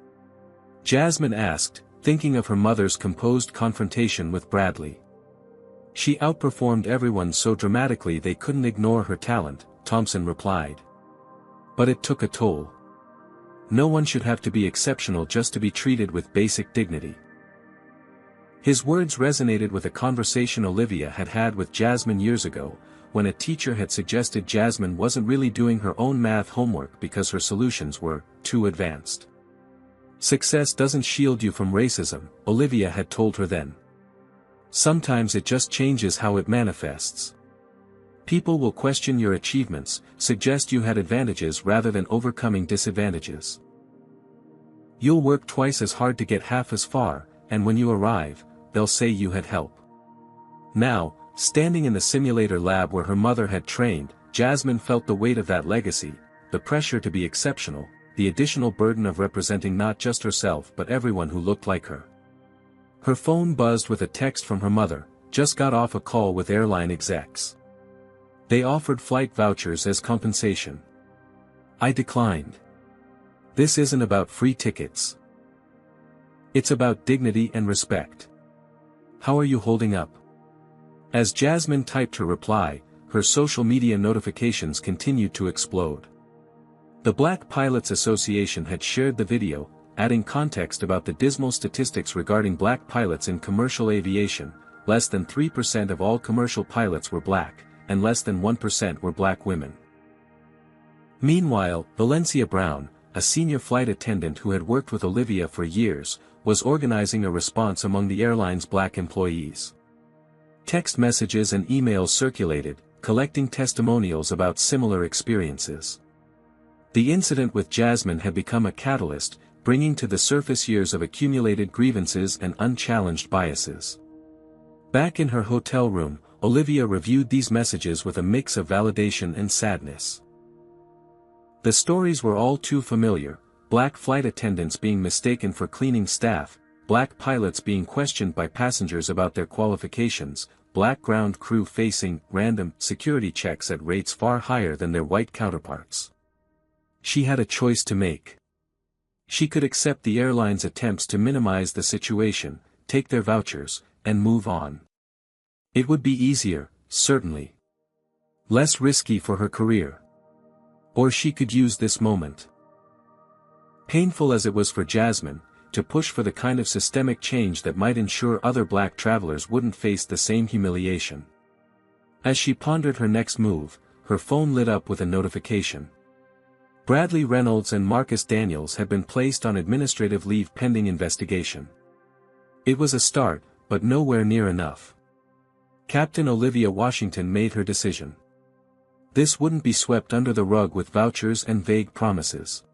Speaker 1: Jasmine asked, thinking of her mother's composed confrontation with Bradley. She outperformed everyone so dramatically they couldn't ignore her talent, Thompson replied. But it took a toll. No one should have to be exceptional just to be treated with basic dignity. His words resonated with a conversation Olivia had had with Jasmine years ago, when a teacher had suggested Jasmine wasn't really doing her own math homework because her solutions were too advanced. Success doesn't shield you from racism, Olivia had told her then. Sometimes it just changes how it manifests. People will question your achievements, suggest you had advantages rather than overcoming disadvantages. You'll work twice as hard to get half as far, and when you arrive, they'll say you had help. Now, standing in the simulator lab where her mother had trained, Jasmine felt the weight of that legacy, the pressure to be exceptional, the additional burden of representing not just herself but everyone who looked like her. Her phone buzzed with a text from her mother, just got off a call with airline execs. They offered flight vouchers as compensation. I declined. This isn't about free tickets. It's about dignity and respect. How are you holding up? As Jasmine typed her reply, her social media notifications continued to explode. The Black Pilots Association had shared the video, adding context about the dismal statistics regarding black pilots in commercial aviation. Less than 3% of all commercial pilots were black, and less than 1% were black women. Meanwhile, Valencia Brown, a senior flight attendant who had worked with Olivia for years, was organizing a response among the airline's black employees. Text messages and emails circulated, collecting testimonials about similar experiences. The incident with Jasmine had become a catalyst, bringing to the surface years of accumulated grievances and unchallenged biases. Back in her hotel room, Olivia reviewed these messages with a mix of validation and sadness. The stories were all too familiar: black flight attendants being mistaken for cleaning staff, black pilots being questioned by passengers about their qualifications, black ground crew facing random security checks at rates far higher than their white counterparts. She had a choice to make. She could accept the airline's attempts to minimize the situation, take their vouchers, and move on. It would be easier, certainly. Less risky for her career. Or she could use this moment. Painful as it was for Jasmine, to push for the kind of systemic change that might ensure other black travelers wouldn't face the same humiliation. As she pondered her next move, her phone lit up with a notification. Bradley Reynolds and Marcus Daniels had been placed on administrative leave pending investigation. It was a start, but nowhere near enough. Captain Olivia Washington made her decision. This wouldn't be swept under the rug with vouchers and vague promises.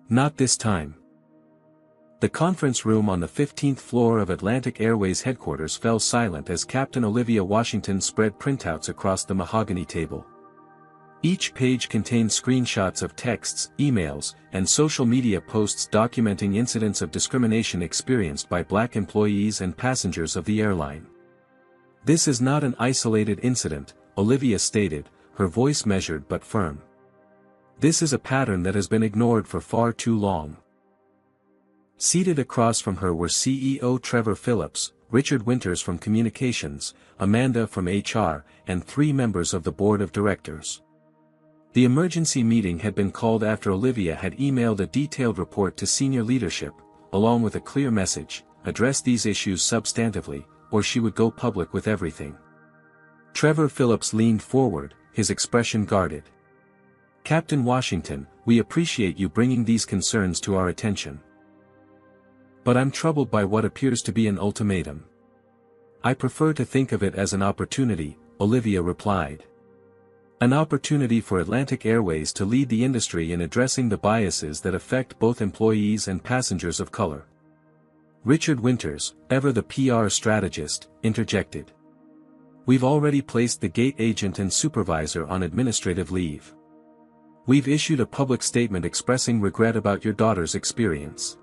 Speaker 1: Not this time. The conference room on the 15th floor of Atlantic Airways headquarters fell silent as Captain Olivia Washington spread printouts across the mahogany table. Each page contained screenshots of texts, emails, and social media posts documenting incidents of discrimination experienced by black employees and passengers of the airline. "This is not an isolated incident," Olivia stated, her voice measured but firm. "This is a pattern that has been ignored for far too long." Seated across from her were CEO Trevor Phillips, Richard Winters from Communications, Amanda from HR, and 3 members of the board of directors. The emergency meeting had been called after Olivia had emailed a detailed report to senior leadership, along with a clear message: address these issues substantively, or she would go public with everything. Trevor Phillips leaned forward, his expression guarded. "Captain Washington, we appreciate you bringing these concerns to our attention. But I'm troubled by what appears to be an ultimatum." "I prefer to think of it as an opportunity," Olivia replied. "An opportunity for Atlantic Airways to lead the industry in addressing the biases that affect both employees and passengers of color." Richard Winters, ever the PR strategist, interjected. "We've already placed the gate agent and supervisor on administrative leave. We've issued a public statement expressing regret about your daughter's experience.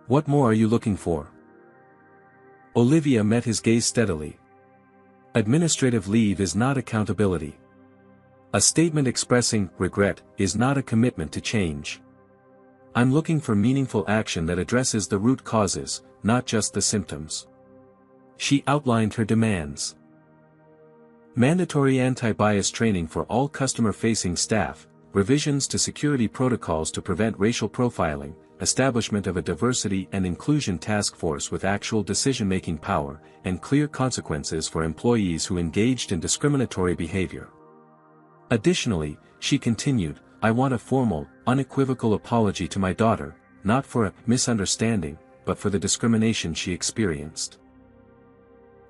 Speaker 1: What more are you looking for?" Olivia met his gaze steadily. "Administrative leave is not accountability. A statement expressing regret is not a commitment to change. I'm looking for meaningful action that addresses the root causes, not just the symptoms." She outlined her demands. Mandatory anti-bias training for all customer-facing staff, revisions to security protocols to prevent racial profiling, establishment of a diversity and inclusion task force with actual decision-making power, and clear consequences for employees who engaged in discriminatory behavior. Additionally, she continued, "I want a formal, unequivocal apology to my daughter, not for a misunderstanding, but for the discrimination she experienced."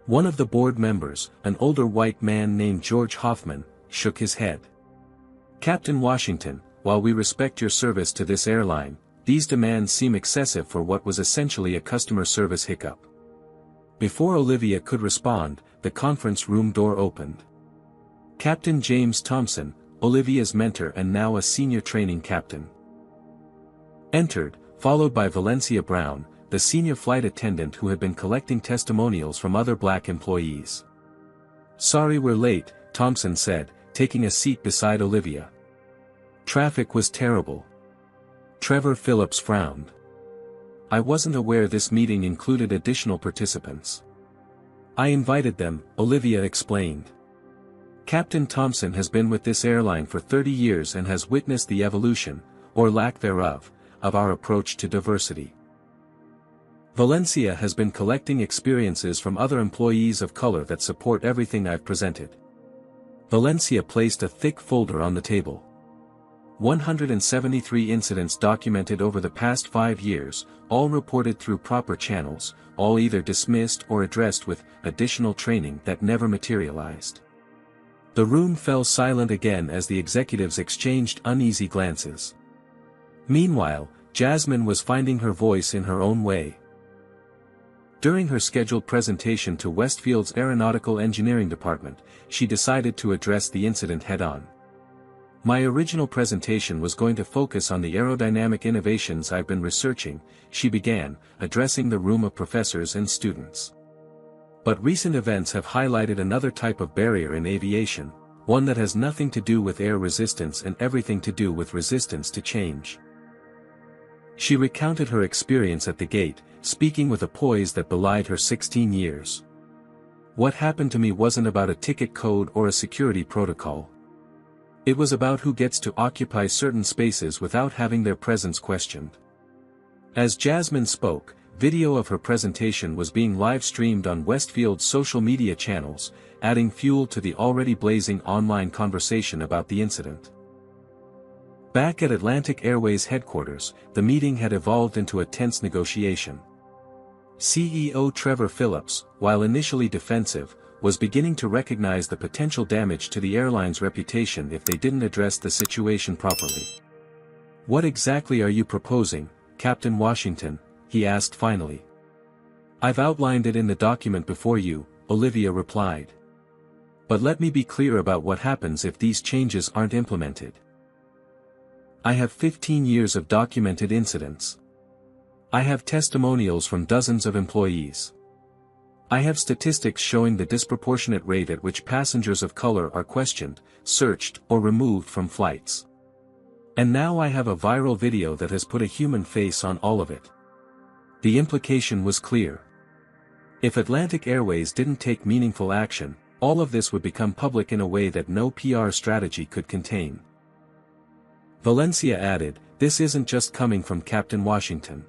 Speaker 1: One of the board members, an older white man named George Hoffman, shook his head. "Captain Washington, while we respect your service to this airline, these demands seem excessive for what was essentially a customer service hiccup." Before Olivia could respond, the conference room door opened. Captain James Thompson, Olivia's mentor and now a senior training captain, entered, followed by Valencia Brown, the senior flight attendant who had been collecting testimonials from other black employees. "Sorry we're late," Thompson said, taking a seat beside Olivia. "Traffic was terrible." Trevor Phillips frowned. "I wasn't aware this meeting included additional participants." "I invited them," Olivia explained. "Captain Thompson has been with this airline for 30 years and has witnessed the evolution, or lack thereof, of our approach to diversity. Valencia has been collecting experiences from other employees of color that support everything I've presented." Valencia placed a thick folder on the table. 173 incidents documented over the past 5 years, all reported through proper channels, all either dismissed or addressed with additional training that never materialized. The room fell silent again as the executives exchanged uneasy glances. Meanwhile, Jasmine was finding her voice in her own way. During her scheduled presentation to Westfield's Aeronautical Engineering Department, she decided to address the incident head-on. "My original presentation was going to focus on the aerodynamic innovations I've been researching," she began, addressing the room of professors and students. "But recent events have highlighted another type of barrier in aviation, one that has nothing to do with air resistance and everything to do with resistance to change." She recounted her experience at the gate, speaking with a poise that belied her 16 years. "What happened to me wasn't about a ticket code or a security protocol. It was about who gets to occupy certain spaces without having their presence questioned. As Jasmine spoke, video of her presentation was being live-streamed on Westfield's social media channels, adding fuel to the already blazing online conversation about the incident. Back at Atlantic Airways headquarters, the meeting had evolved into a tense negotiation. CEO Trevor Phillips, while initially defensive, was beginning to recognize the potential damage to the airline's reputation if they didn't address the situation properly. "What exactly are you proposing, Captain Washington?" he asked finally. "I've outlined it in the document before you," Olivia replied. "But let me be clear about what happens if these changes aren't implemented. I have 15 years of documented incidents. I have testimonials from dozens of employees. I have statistics showing the disproportionate rate at which passengers of color are questioned, searched, or removed from flights. And now I have a viral video that has put a human face on all of it." The implication was clear. If Atlantic Airways didn't take meaningful action, all of this would become public in a way that no PR strategy could contain. Valencia added, "This isn't just coming from Captain Washington.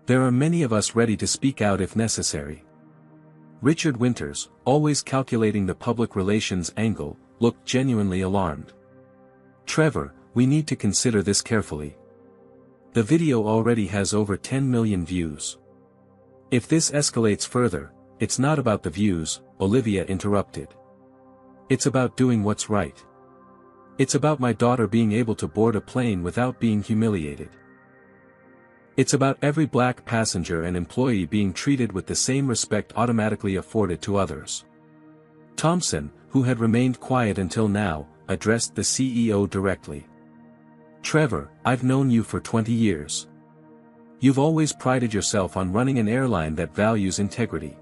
Speaker 1: There are many of us ready to speak out if necessary." Richard Winters, always calculating the public relations angle, looked genuinely alarmed. "Trevor, we need to consider this carefully. The video already has over 10 million views. If this escalates further, it's not about the views," Olivia interrupted. "It's about doing what's right. It's about my daughter being able to board a plane without being humiliated. It's about every black passenger and employee being treated with the same respect automatically afforded to others." Thompson, who had remained quiet until now, addressed the CEO directly. "Trevor, I've known you for 20 years. You've always prided yourself on running an airline that values integrity.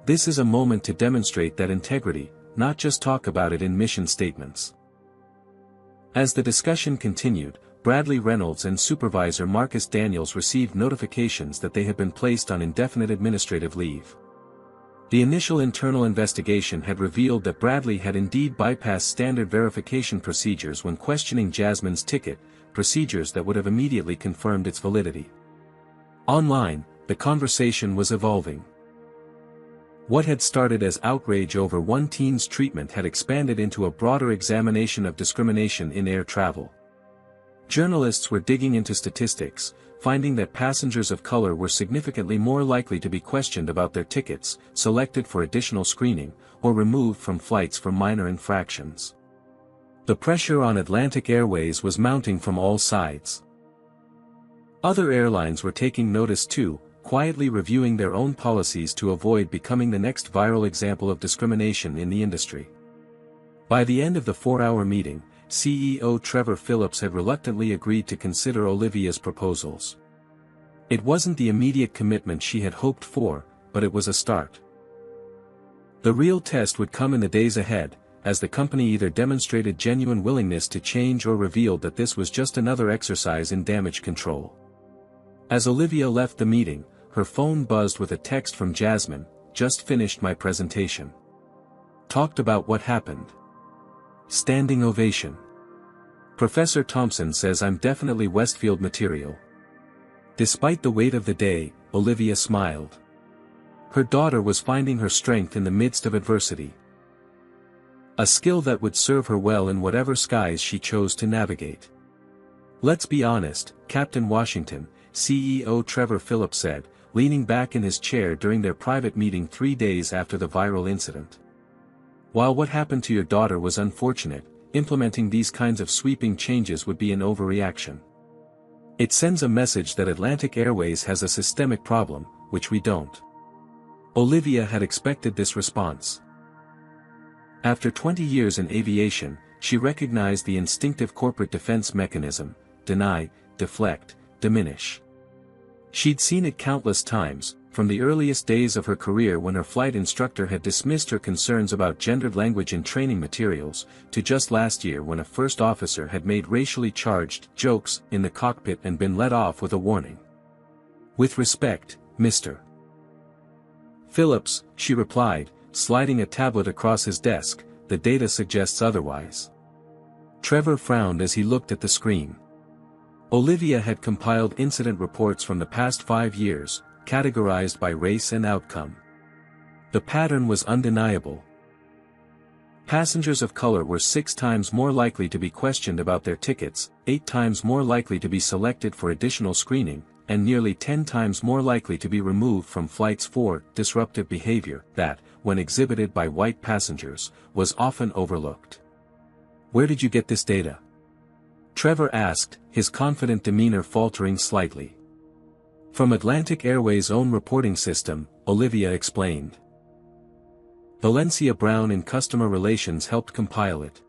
Speaker 1: This is a moment to demonstrate that integrity, not just talk about it in mission statements." As the discussion continued, Bradley Reynolds and Supervisor Marcus Daniels received notifications that they had been placed on indefinite administrative leave. The initial internal investigation had revealed that Bradley had indeed bypassed standard verification procedures when questioning Jasmine's ticket, procedures that would have immediately confirmed its validity. Online, the conversation was evolving. What had started as outrage over one teen's treatment had expanded into a broader examination of discrimination in air travel. Journalists were digging into statistics, finding that passengers of color were significantly more likely to be questioned about their tickets, selected for additional screening, or removed from flights for minor infractions. The pressure on Atlantic Airways was mounting from all sides. Other airlines were taking notice too, quietly reviewing their own policies to avoid becoming the next viral example of discrimination in the industry. By the end of the 4-hour meeting, CEO Trevor Phillips had reluctantly agreed to consider Olivia's proposals. It wasn't the immediate commitment she had hoped for, but it was a start. The real test would come in the days ahead, as the company either demonstrated genuine willingness to change or revealed that this was just another exercise in damage control. As Olivia left the meeting, her phone buzzed with a text from Jasmine, "Just finished my presentation. Talked about what happened. Standing ovation. Professor Thompson says I'm definitely Westfield material." Despite the weight of the day, Olivia smiled. Her daughter was finding her strength in the midst of adversity. A skill that would serve her well in whatever skies she chose to navigate. "Let's be honest, Captain Washington," CEO Trevor Phillips said, leaning back in his chair during their private meeting 3 days after the viral incident. "While what happened to your daughter was unfortunate, implementing these kinds of sweeping changes would be an overreaction. It sends a message that Atlantic Airways has a systemic problem, which we don't." Olivia had expected this response. After 20 years in aviation, she recognized the instinctive corporate defense mechanism: deny, deflect, diminish. She'd seen it countless times, from the earliest days of her career when her flight instructor had dismissed her concerns about gendered language in training materials, to just last year when a first officer had made racially charged jokes in the cockpit and been let off with a warning. "With respect, Mr. Phillips," she replied, sliding a tablet across his desk, "the data suggests otherwise." Trevor frowned as he looked at the screen. Olivia had compiled incident reports from the past 5 years, categorized by race and outcome. The pattern was undeniable. Passengers of color were 6 times more likely to be questioned about their tickets, 8 times more likely to be selected for additional screening, and nearly 10 times more likely to be removed from flights for disruptive behavior that, when exhibited by white passengers, was often overlooked. "Where did you get this data?" Trevor asked, his confident demeanor faltering slightly. "From Atlantic Airways' own reporting system," Olivia explained. "Valencia Brown in Customer Relations helped compile it.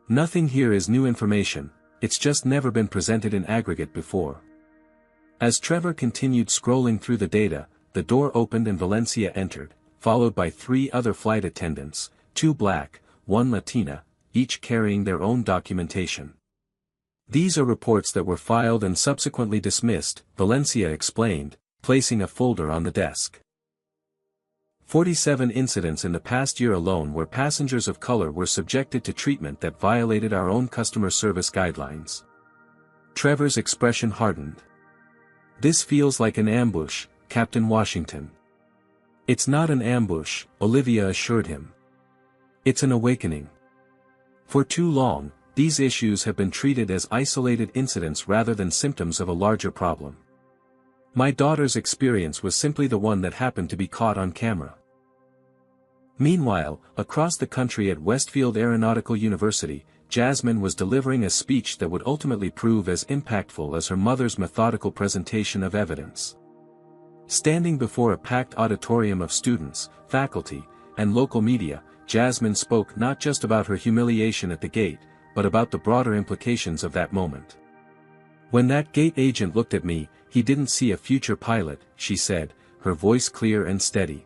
Speaker 1: Nothing here is new information, it's just never been presented in aggregate before." As Trevor continued scrolling through the data, the door opened and Valencia entered, followed by 3 other flight attendants, 2 black, 1 Latina, each carrying their own documentation. "These are reports that were filed and subsequently dismissed," Valencia explained, placing a folder on the desk. 47 incidents in the past year alone where passengers of color were subjected to treatment that violated our own customer service guidelines. Trevor's expression hardened. "This feels like an ambush, Captain Washington." "It's not an ambush," Olivia assured him. "It's an awakening. For too long, these issues have been treated as isolated incidents rather than symptoms of a larger problem. My daughter's experience was simply the one that happened to be caught on camera." Meanwhile, across the country at Westfield Aeronautical University, Jasmine was delivering a speech that would ultimately prove as impactful as her mother's methodical presentation of evidence. Standing before a packed auditorium of students, faculty, and local media, Jasmine spoke not just about her humiliation at the gate, but about the broader implications of that moment. "When that gate agent looked at me, he didn't see a future pilot," she said, her voice clear and steady.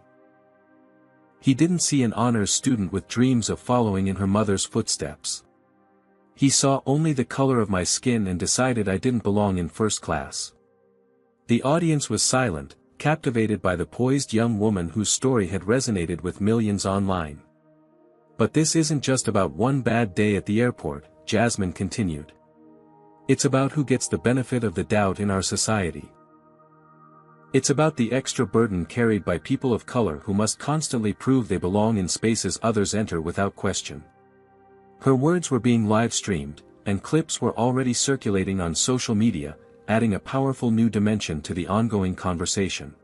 Speaker 1: "He didn't see an honors student with dreams of following in her mother's footsteps. He saw only the color of my skin and decided I didn't belong in first class." The audience was silent, captivated by the poised young woman whose story had resonated with millions online. "But this isn't just about one bad day at the airport," Jasmine continued. "It's about who gets the benefit of the doubt in our society. It's about the extra burden carried by people of color who must constantly prove they belong in spaces others enter without question." Her words were being live-streamed, and clips were already circulating on social media, adding a powerful new dimension to the ongoing conversation.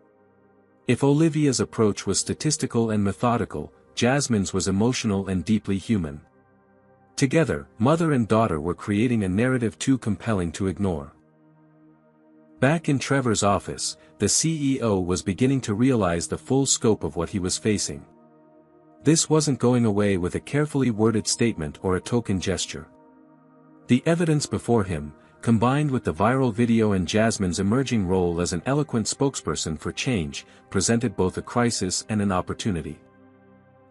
Speaker 1: If Olivia's approach was statistical and methodical, Jasmine's was emotional and deeply human. Together, mother and daughter were creating a narrative too compelling to ignore. Back in Trevor's office, the CEO was beginning to realize the full scope of what he was facing. This wasn't going away with a carefully worded statement or a token gesture. The evidence before him, combined with the viral video and Jasmine's emerging role as an eloquent spokesperson for change, presented both a crisis and an opportunity.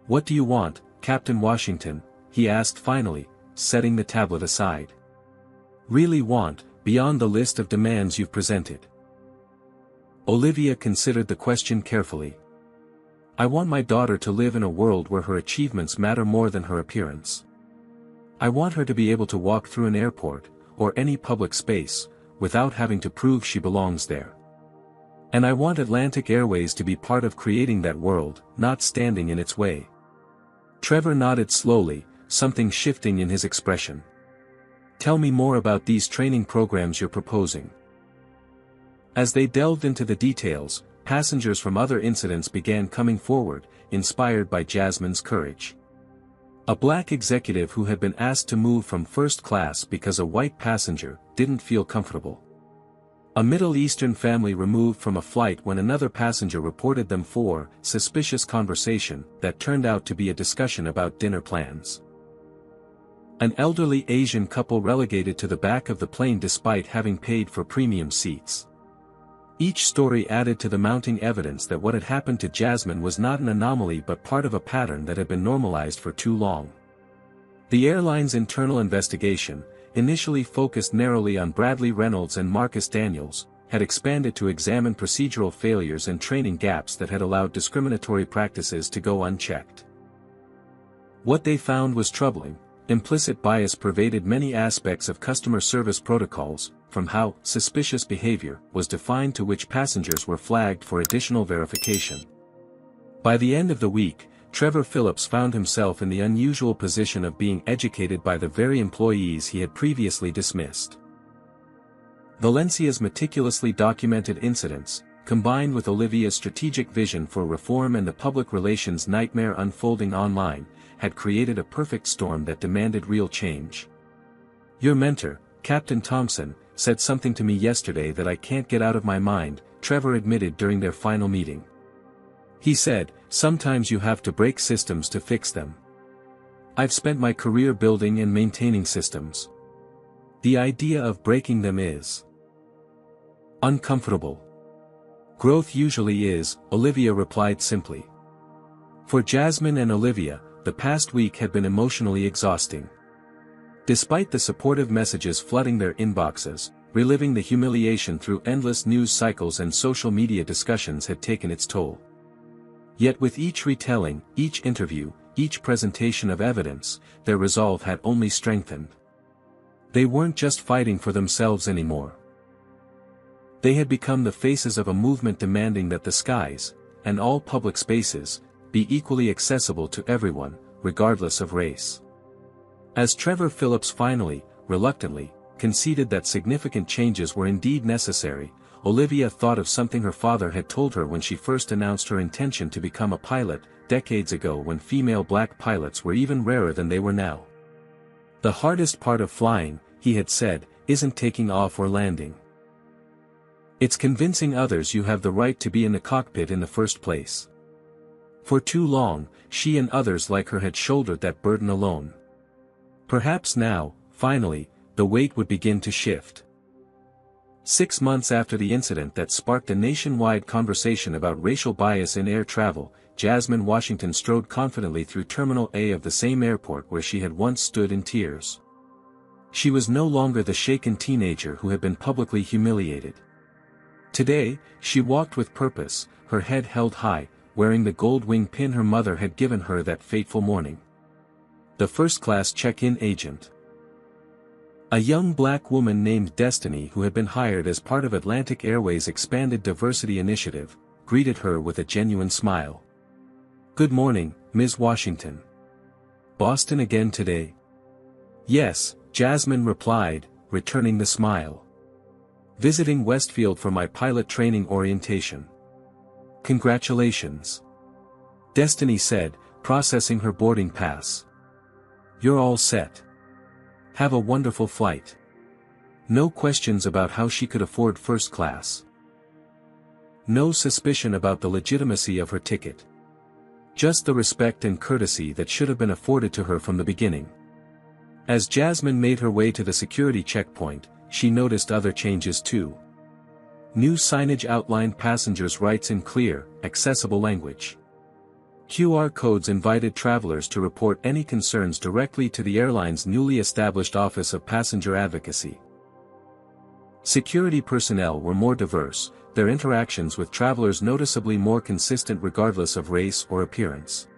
Speaker 1: "What do you want, Captain Washington?" he asked finally, setting the tablet aside. "Really want, beyond the list of demands you've presented?" Olivia considered the question carefully. "I want my daughter to live in a world where her achievements matter more than her appearance. I want her to be able to walk through an airport, or any public space, without having to prove she belongs there. And I want Atlantic Airways to be part of creating that world, not standing in its way." Trevor nodded slowly, something shifting in his expression. "Tell me more about these training programs you're proposing." As they delved into the details, passengers from other incidents began coming forward, inspired by Jasmine's courage. A black executive who had been asked to move from first class because a white passenger didn't feel comfortable. A Middle Eastern family removed from a flight when another passenger reported them for suspicious conversation that turned out to be a discussion about dinner plans. An elderly Asian couple relegated to the back of the plane despite having paid for premium seats. Each story added to the mounting evidence that what had happened to Jasmine was not an anomaly but part of a pattern that had been normalized for too long. The airline's internal investigation, initially focused narrowly on Bradley Reynolds and Marcus Daniels, had expanded to examine procedural failures and training gaps that had allowed discriminatory practices to go unchecked. What they found was troubling. implicit bias pervaded many aspects of customer service protocols, from how suspicious behavior was defined to which passengers were flagged for additional verification. By the end of the week, Trevor Phillips found himself in the unusual position of being educated by the very employees he had previously dismissed. Valencia's meticulously documented incidents, combined with Olivia's strategic vision for reform and the public relations nightmare unfolding online, had created a perfect storm that demanded real change. "Your mentor, Captain Thompson, said something to me yesterday that I can't get out of my mind," Trevor admitted during their final meeting. He said, "Sometimes you have to break systems to fix them. I've spent my career building and maintaining systems. The idea of breaking them is uncomfortable." "Growth usually is," Olivia replied simply. For Jasmine and Olivia, the past week had been emotionally exhausting. Despite the supportive messages flooding their inboxes, reliving the humiliation through endless news cycles and social media discussions had taken its toll. Yet with each retelling, each interview, each presentation of evidence, their resolve had only strengthened. They weren't just fighting for themselves anymore. They had become the faces of a movement demanding that the skies, and all public spaces, be equally accessible to everyone, regardless of race. As Trevor Phillips finally, reluctantly, conceded that significant changes were indeed necessary, Olivia thought of something her father had told her when she first announced her intention to become a pilot, decades ago when female black pilots were even rarer than they were now. "The hardest part of flying," he had said, "isn't taking off or landing. It's convincing others you have the right to be in the cockpit in the first place." For too long, she and others like her had shouldered that burden alone. Perhaps now, finally, the weight would begin to shift. 6 months after the incident that sparked a nationwide conversation about racial bias in air travel, Jasmine Washington strode confidently through Terminal A of the same airport where she had once stood in tears. She was no longer the shaken teenager who had been publicly humiliated. Today, she walked with purpose, her head held high, wearing the gold wing pin her mother had given her that fateful morning. The first-class check-in agent. A young black woman named Destiny, who had been hired as part of Atlantic Airways' expanded diversity initiative, greeted her with a genuine smile. "Good morning, Ms. Washington. Boston again today?" "Yes," Jasmine replied, returning the smile. "Visiting Westfield for my pilot training orientation." "Congratulations," Destiny said, processing her boarding pass. "You're all set. Have a wonderful flight." No questions about how she could afford first class. No suspicion about the legitimacy of her ticket. Just the respect and courtesy that should have been afforded to her from the beginning. As Jasmine made her way to the security checkpoint, she noticed other changes too. New signage outlined passengers' rights in clear, accessible language. QR codes invited travelers to report any concerns directly to the airline's newly established Office of Passenger Advocacy. Security personnel were more diverse, their interactions with travelers noticeably more consistent regardless of race or appearance.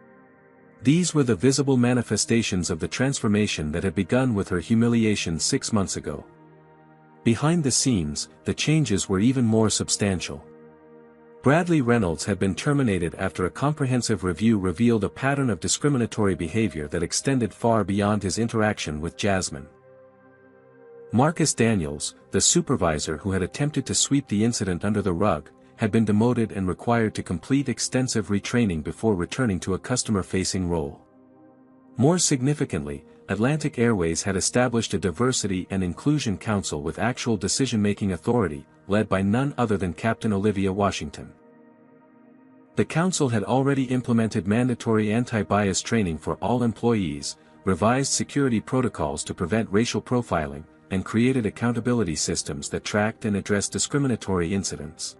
Speaker 1: These were the visible manifestations of the transformation that had begun with her humiliation 6 months ago. Behind the scenes, the changes were even more substantial. Bradley Reynolds had been terminated after a comprehensive review revealed a pattern of discriminatory behavior that extended far beyond his interaction with Jasmine. Marcus Daniels, the supervisor who had attempted to sweep the incident under the rug, had been demoted and required to complete extensive retraining before returning to a customer-facing role. More significantly, Atlantic Airways had established a Diversity and Inclusion Council with actual decision-making authority, led by none other than Captain Olivia Washington. The council had already implemented mandatory anti-bias training for all employees, revised security protocols to prevent racial profiling, and created accountability systems that tracked and addressed discriminatory incidents.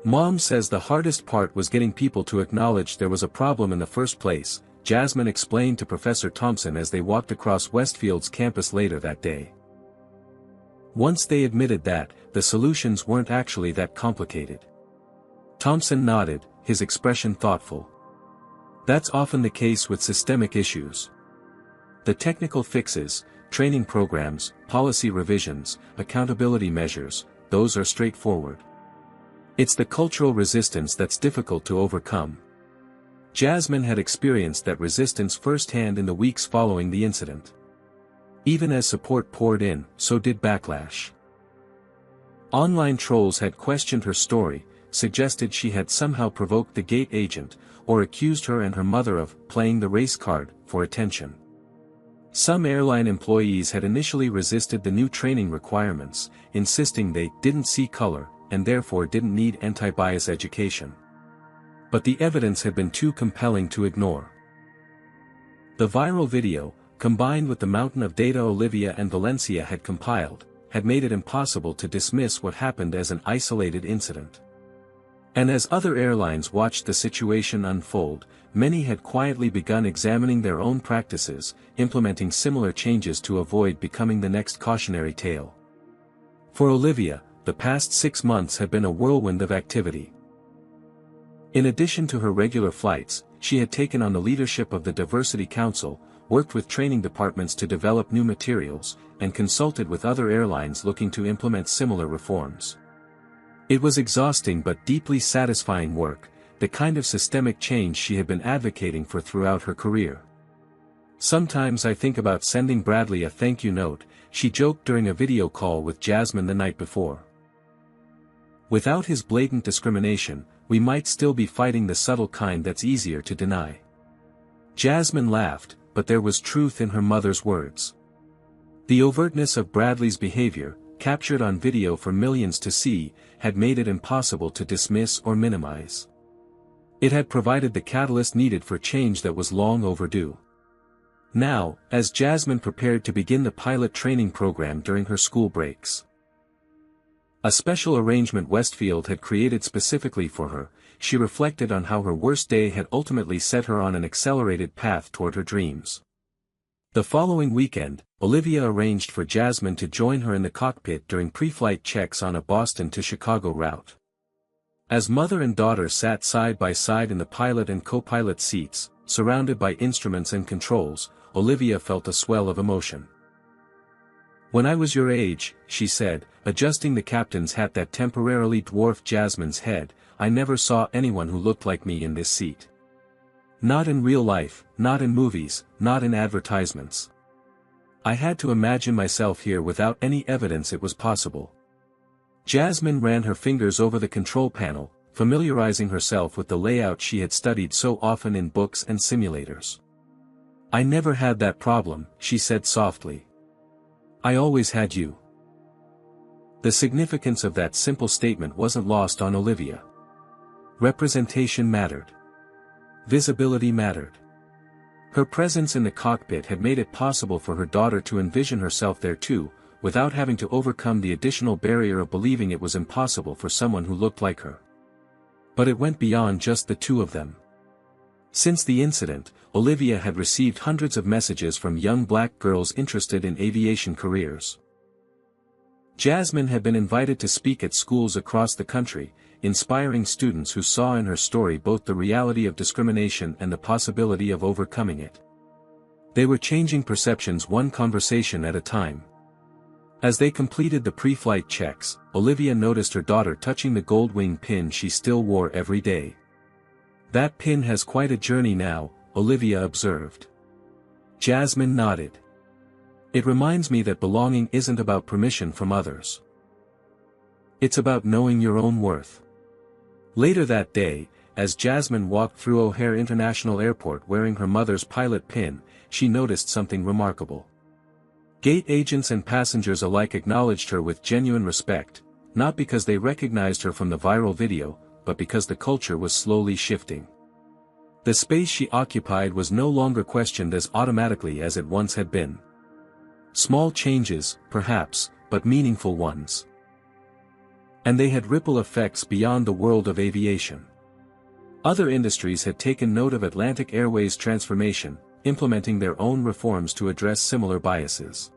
Speaker 1: "Mom says the hardest part was getting people to acknowledge there was a problem in the first place," Jasmine explained to Professor Thompson as they walked across Westfield's campus later that day. Once they admitted that, the solutions weren't actually that complicated. Thompson nodded, his expression thoughtful. "That's often the case with systemic issues. The technical fixes, training programs, policy revisions, accountability measures, those are straightforward. It's the cultural resistance that's difficult to overcome. Jasmine had experienced that resistance firsthand in the weeks following the incident. Even as support poured in, so did backlash. Online trolls had questioned her story, suggested she had somehow provoked the gate agent, or accused her and her mother of playing the race card for attention. Some airline employees had initially resisted the new training requirements, insisting they didn't see color, and therefore didn't need anti-bias education. But the evidence had been too compelling to ignore. The viral video, combined with the mountain of data Olivia and Valencia had compiled, had made it impossible to dismiss what happened as an isolated incident. And as other airlines watched the situation unfold, many had quietly begun examining their own practices, implementing similar changes to avoid becoming the next cautionary tale. For Olivia, the past 6 months had been a whirlwind of activity. In addition to her regular flights, she had taken on the leadership of the Diversity Council, worked with training departments to develop new materials, and consulted with other airlines looking to implement similar reforms. It was exhausting but deeply satisfying work, the kind of systemic change she had been advocating for throughout her career. "Sometimes I think about sending Bradley a thank you note," she joked during a video call with Jasmine the night before. "Without his blatant discrimination, we might still be fighting the subtle kind that's easier to deny." Jasmine laughed, but there was truth in her mother's words. The overtness of Bradley's behavior, captured on video for millions to see, had made it impossible to dismiss or minimize. It had provided the catalyst needed for change that was long overdue. Now, as Jasmine prepared to begin the pilot training program during her school breaks, a special arrangement Westfield had created specifically for her, she reflected on how her worst day had ultimately set her on an accelerated path toward her dreams. The following weekend, Olivia arranged for Jasmine to join her in the cockpit during pre-flight checks on a Boston to Chicago route. As mother and daughter sat side by side in the pilot and co-pilot seats, surrounded by instruments and controls, Olivia felt a swell of emotion. "When I was your age," she said, adjusting the captain's hat that temporarily dwarfed Jasmine's head, "I never saw anyone who looked like me in this seat. Not in real life, not in movies, not in advertisements. I had to imagine myself here without any evidence it was possible." Jasmine ran her fingers over the control panel, familiarizing herself with the layout she had studied so often in books and simulators. "I never had that problem," she said softly. "I always had you." The significance of that simple statement wasn't lost on Olivia. Representation mattered. Visibility mattered. Her presence in the cockpit had made it possible for her daughter to envision herself there too, without having to overcome the additional barrier of believing it was impossible for someone who looked like her. But it went beyond just the two of them. Since the incident, Olivia had received hundreds of messages from young black girls interested in aviation careers. Jasmine had been invited to speak at schools across the country, inspiring students who saw in her story both the reality of discrimination and the possibility of overcoming it. They were changing perceptions one conversation at a time. As they completed the pre-flight checks, Olivia noticed her daughter touching the gold wing pin she still wore every day. "That pin has quite a journey now," Olivia observed. Jasmine nodded. "It reminds me that belonging isn't about permission from others. It's about knowing your own worth." Later that day, as Jasmine walked through O'Hare International Airport wearing her mother's pilot pin, she noticed something remarkable. Gate agents and passengers alike acknowledged her with genuine respect, not because they recognized her from the viral video, but because the culture was slowly shifting. The space she occupied was no longer questioned as automatically as it once had been. Small changes, perhaps, but meaningful ones. And they had ripple effects beyond the world of aviation. Other industries had taken note of Atlantic Airways' transformation, implementing their own reforms to address similar biases.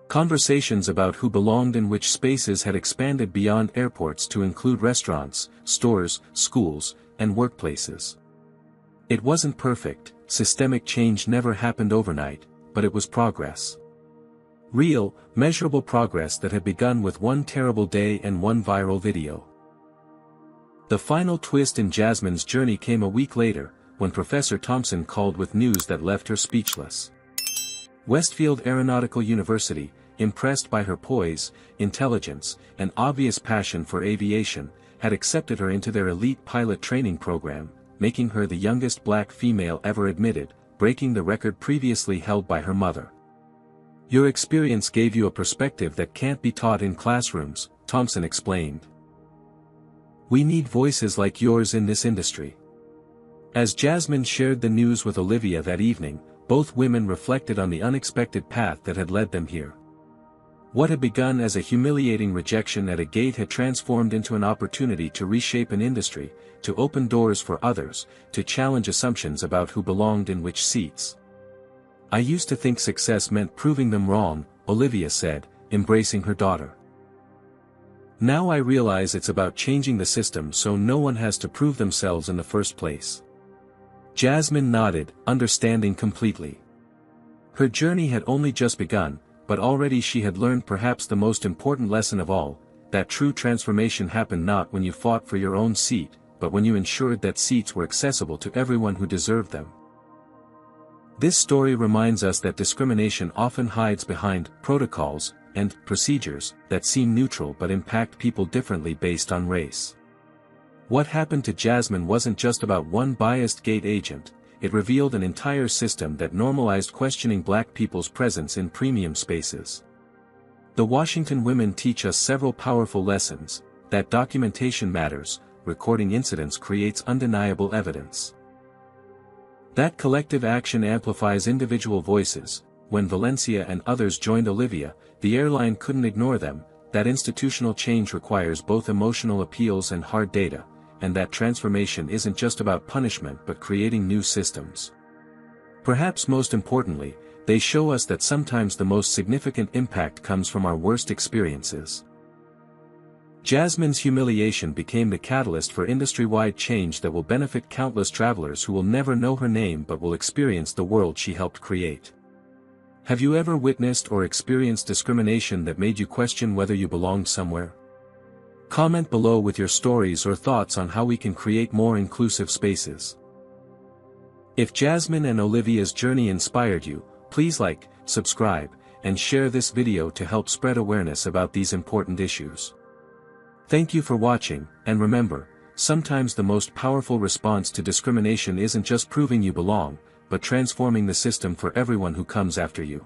Speaker 1: Conversations about who belonged in which spaces had expanded beyond airports to include restaurants, stores, schools, and workplaces. It wasn't perfect, systemic change never happened overnight, but it was progress. Real, measurable progress that had begun with one terrible day and one viral video. The final twist in Jasmine's journey came a week later, when Professor Thompson called with news that left her speechless. Westfield Aeronautical University, impressed by her poise, intelligence, and obvious passion for aviation, had accepted her into their elite pilot training program, making her the youngest black female ever admitted, breaking the record previously held by her mother. "Your experience gave you a perspective that can't be taught in classrooms," Thompson explained. "We need voices like yours in this industry." As Jasmine shared the news with Olivia that evening, both women reflected on the unexpected path that had led them here. What had begun as a humiliating rejection at a gate had transformed into an opportunity to reshape an industry, to open doors for others, to challenge assumptions about who belonged in which seats. "I used to think success meant proving them wrong," Olivia said, embracing her daughter. "Now I realize it's about changing the system so no one has to prove themselves in the first place." Jasmine nodded, understanding completely. Her journey had only just begun, but already she had learned perhaps the most important lesson of all, that true transformation happened not when you fought for your own seat, but when you ensured that seats were accessible to everyone who deserved them. This story reminds us that discrimination often hides behind protocols and procedures that seem neutral but impact people differently based on race. What happened to Jasmine wasn't just about one biased gate agent, it revealed an entire system that normalized questioning black people's presence in premium spaces. The Washington women teach us several powerful lessons: that documentation matters, recording incidents creates undeniable evidence. That collective action amplifies individual voices. When Valencia and others joined Olivia, the airline couldn't ignore them. That institutional change requires both emotional appeals and hard data, and that transformation isn't just about punishment but creating new systems. Perhaps most importantly, they show us that sometimes the most significant impact comes from our worst experiences. Jasmine's humiliation became the catalyst for industry-wide change that will benefit countless travelers who will never know her name but will experience the world she helped create. Have you ever witnessed or experienced discrimination that made you question whether you belonged somewhere? Comment below with your stories or thoughts on how we can create more inclusive spaces. If Jasmine and Olivia's journey inspired you, please like, subscribe, and share this video to help spread awareness about these important issues. Thank you for watching, and remember, sometimes the most powerful response to discrimination isn't just proving you belong, but transforming the system for everyone who comes after you.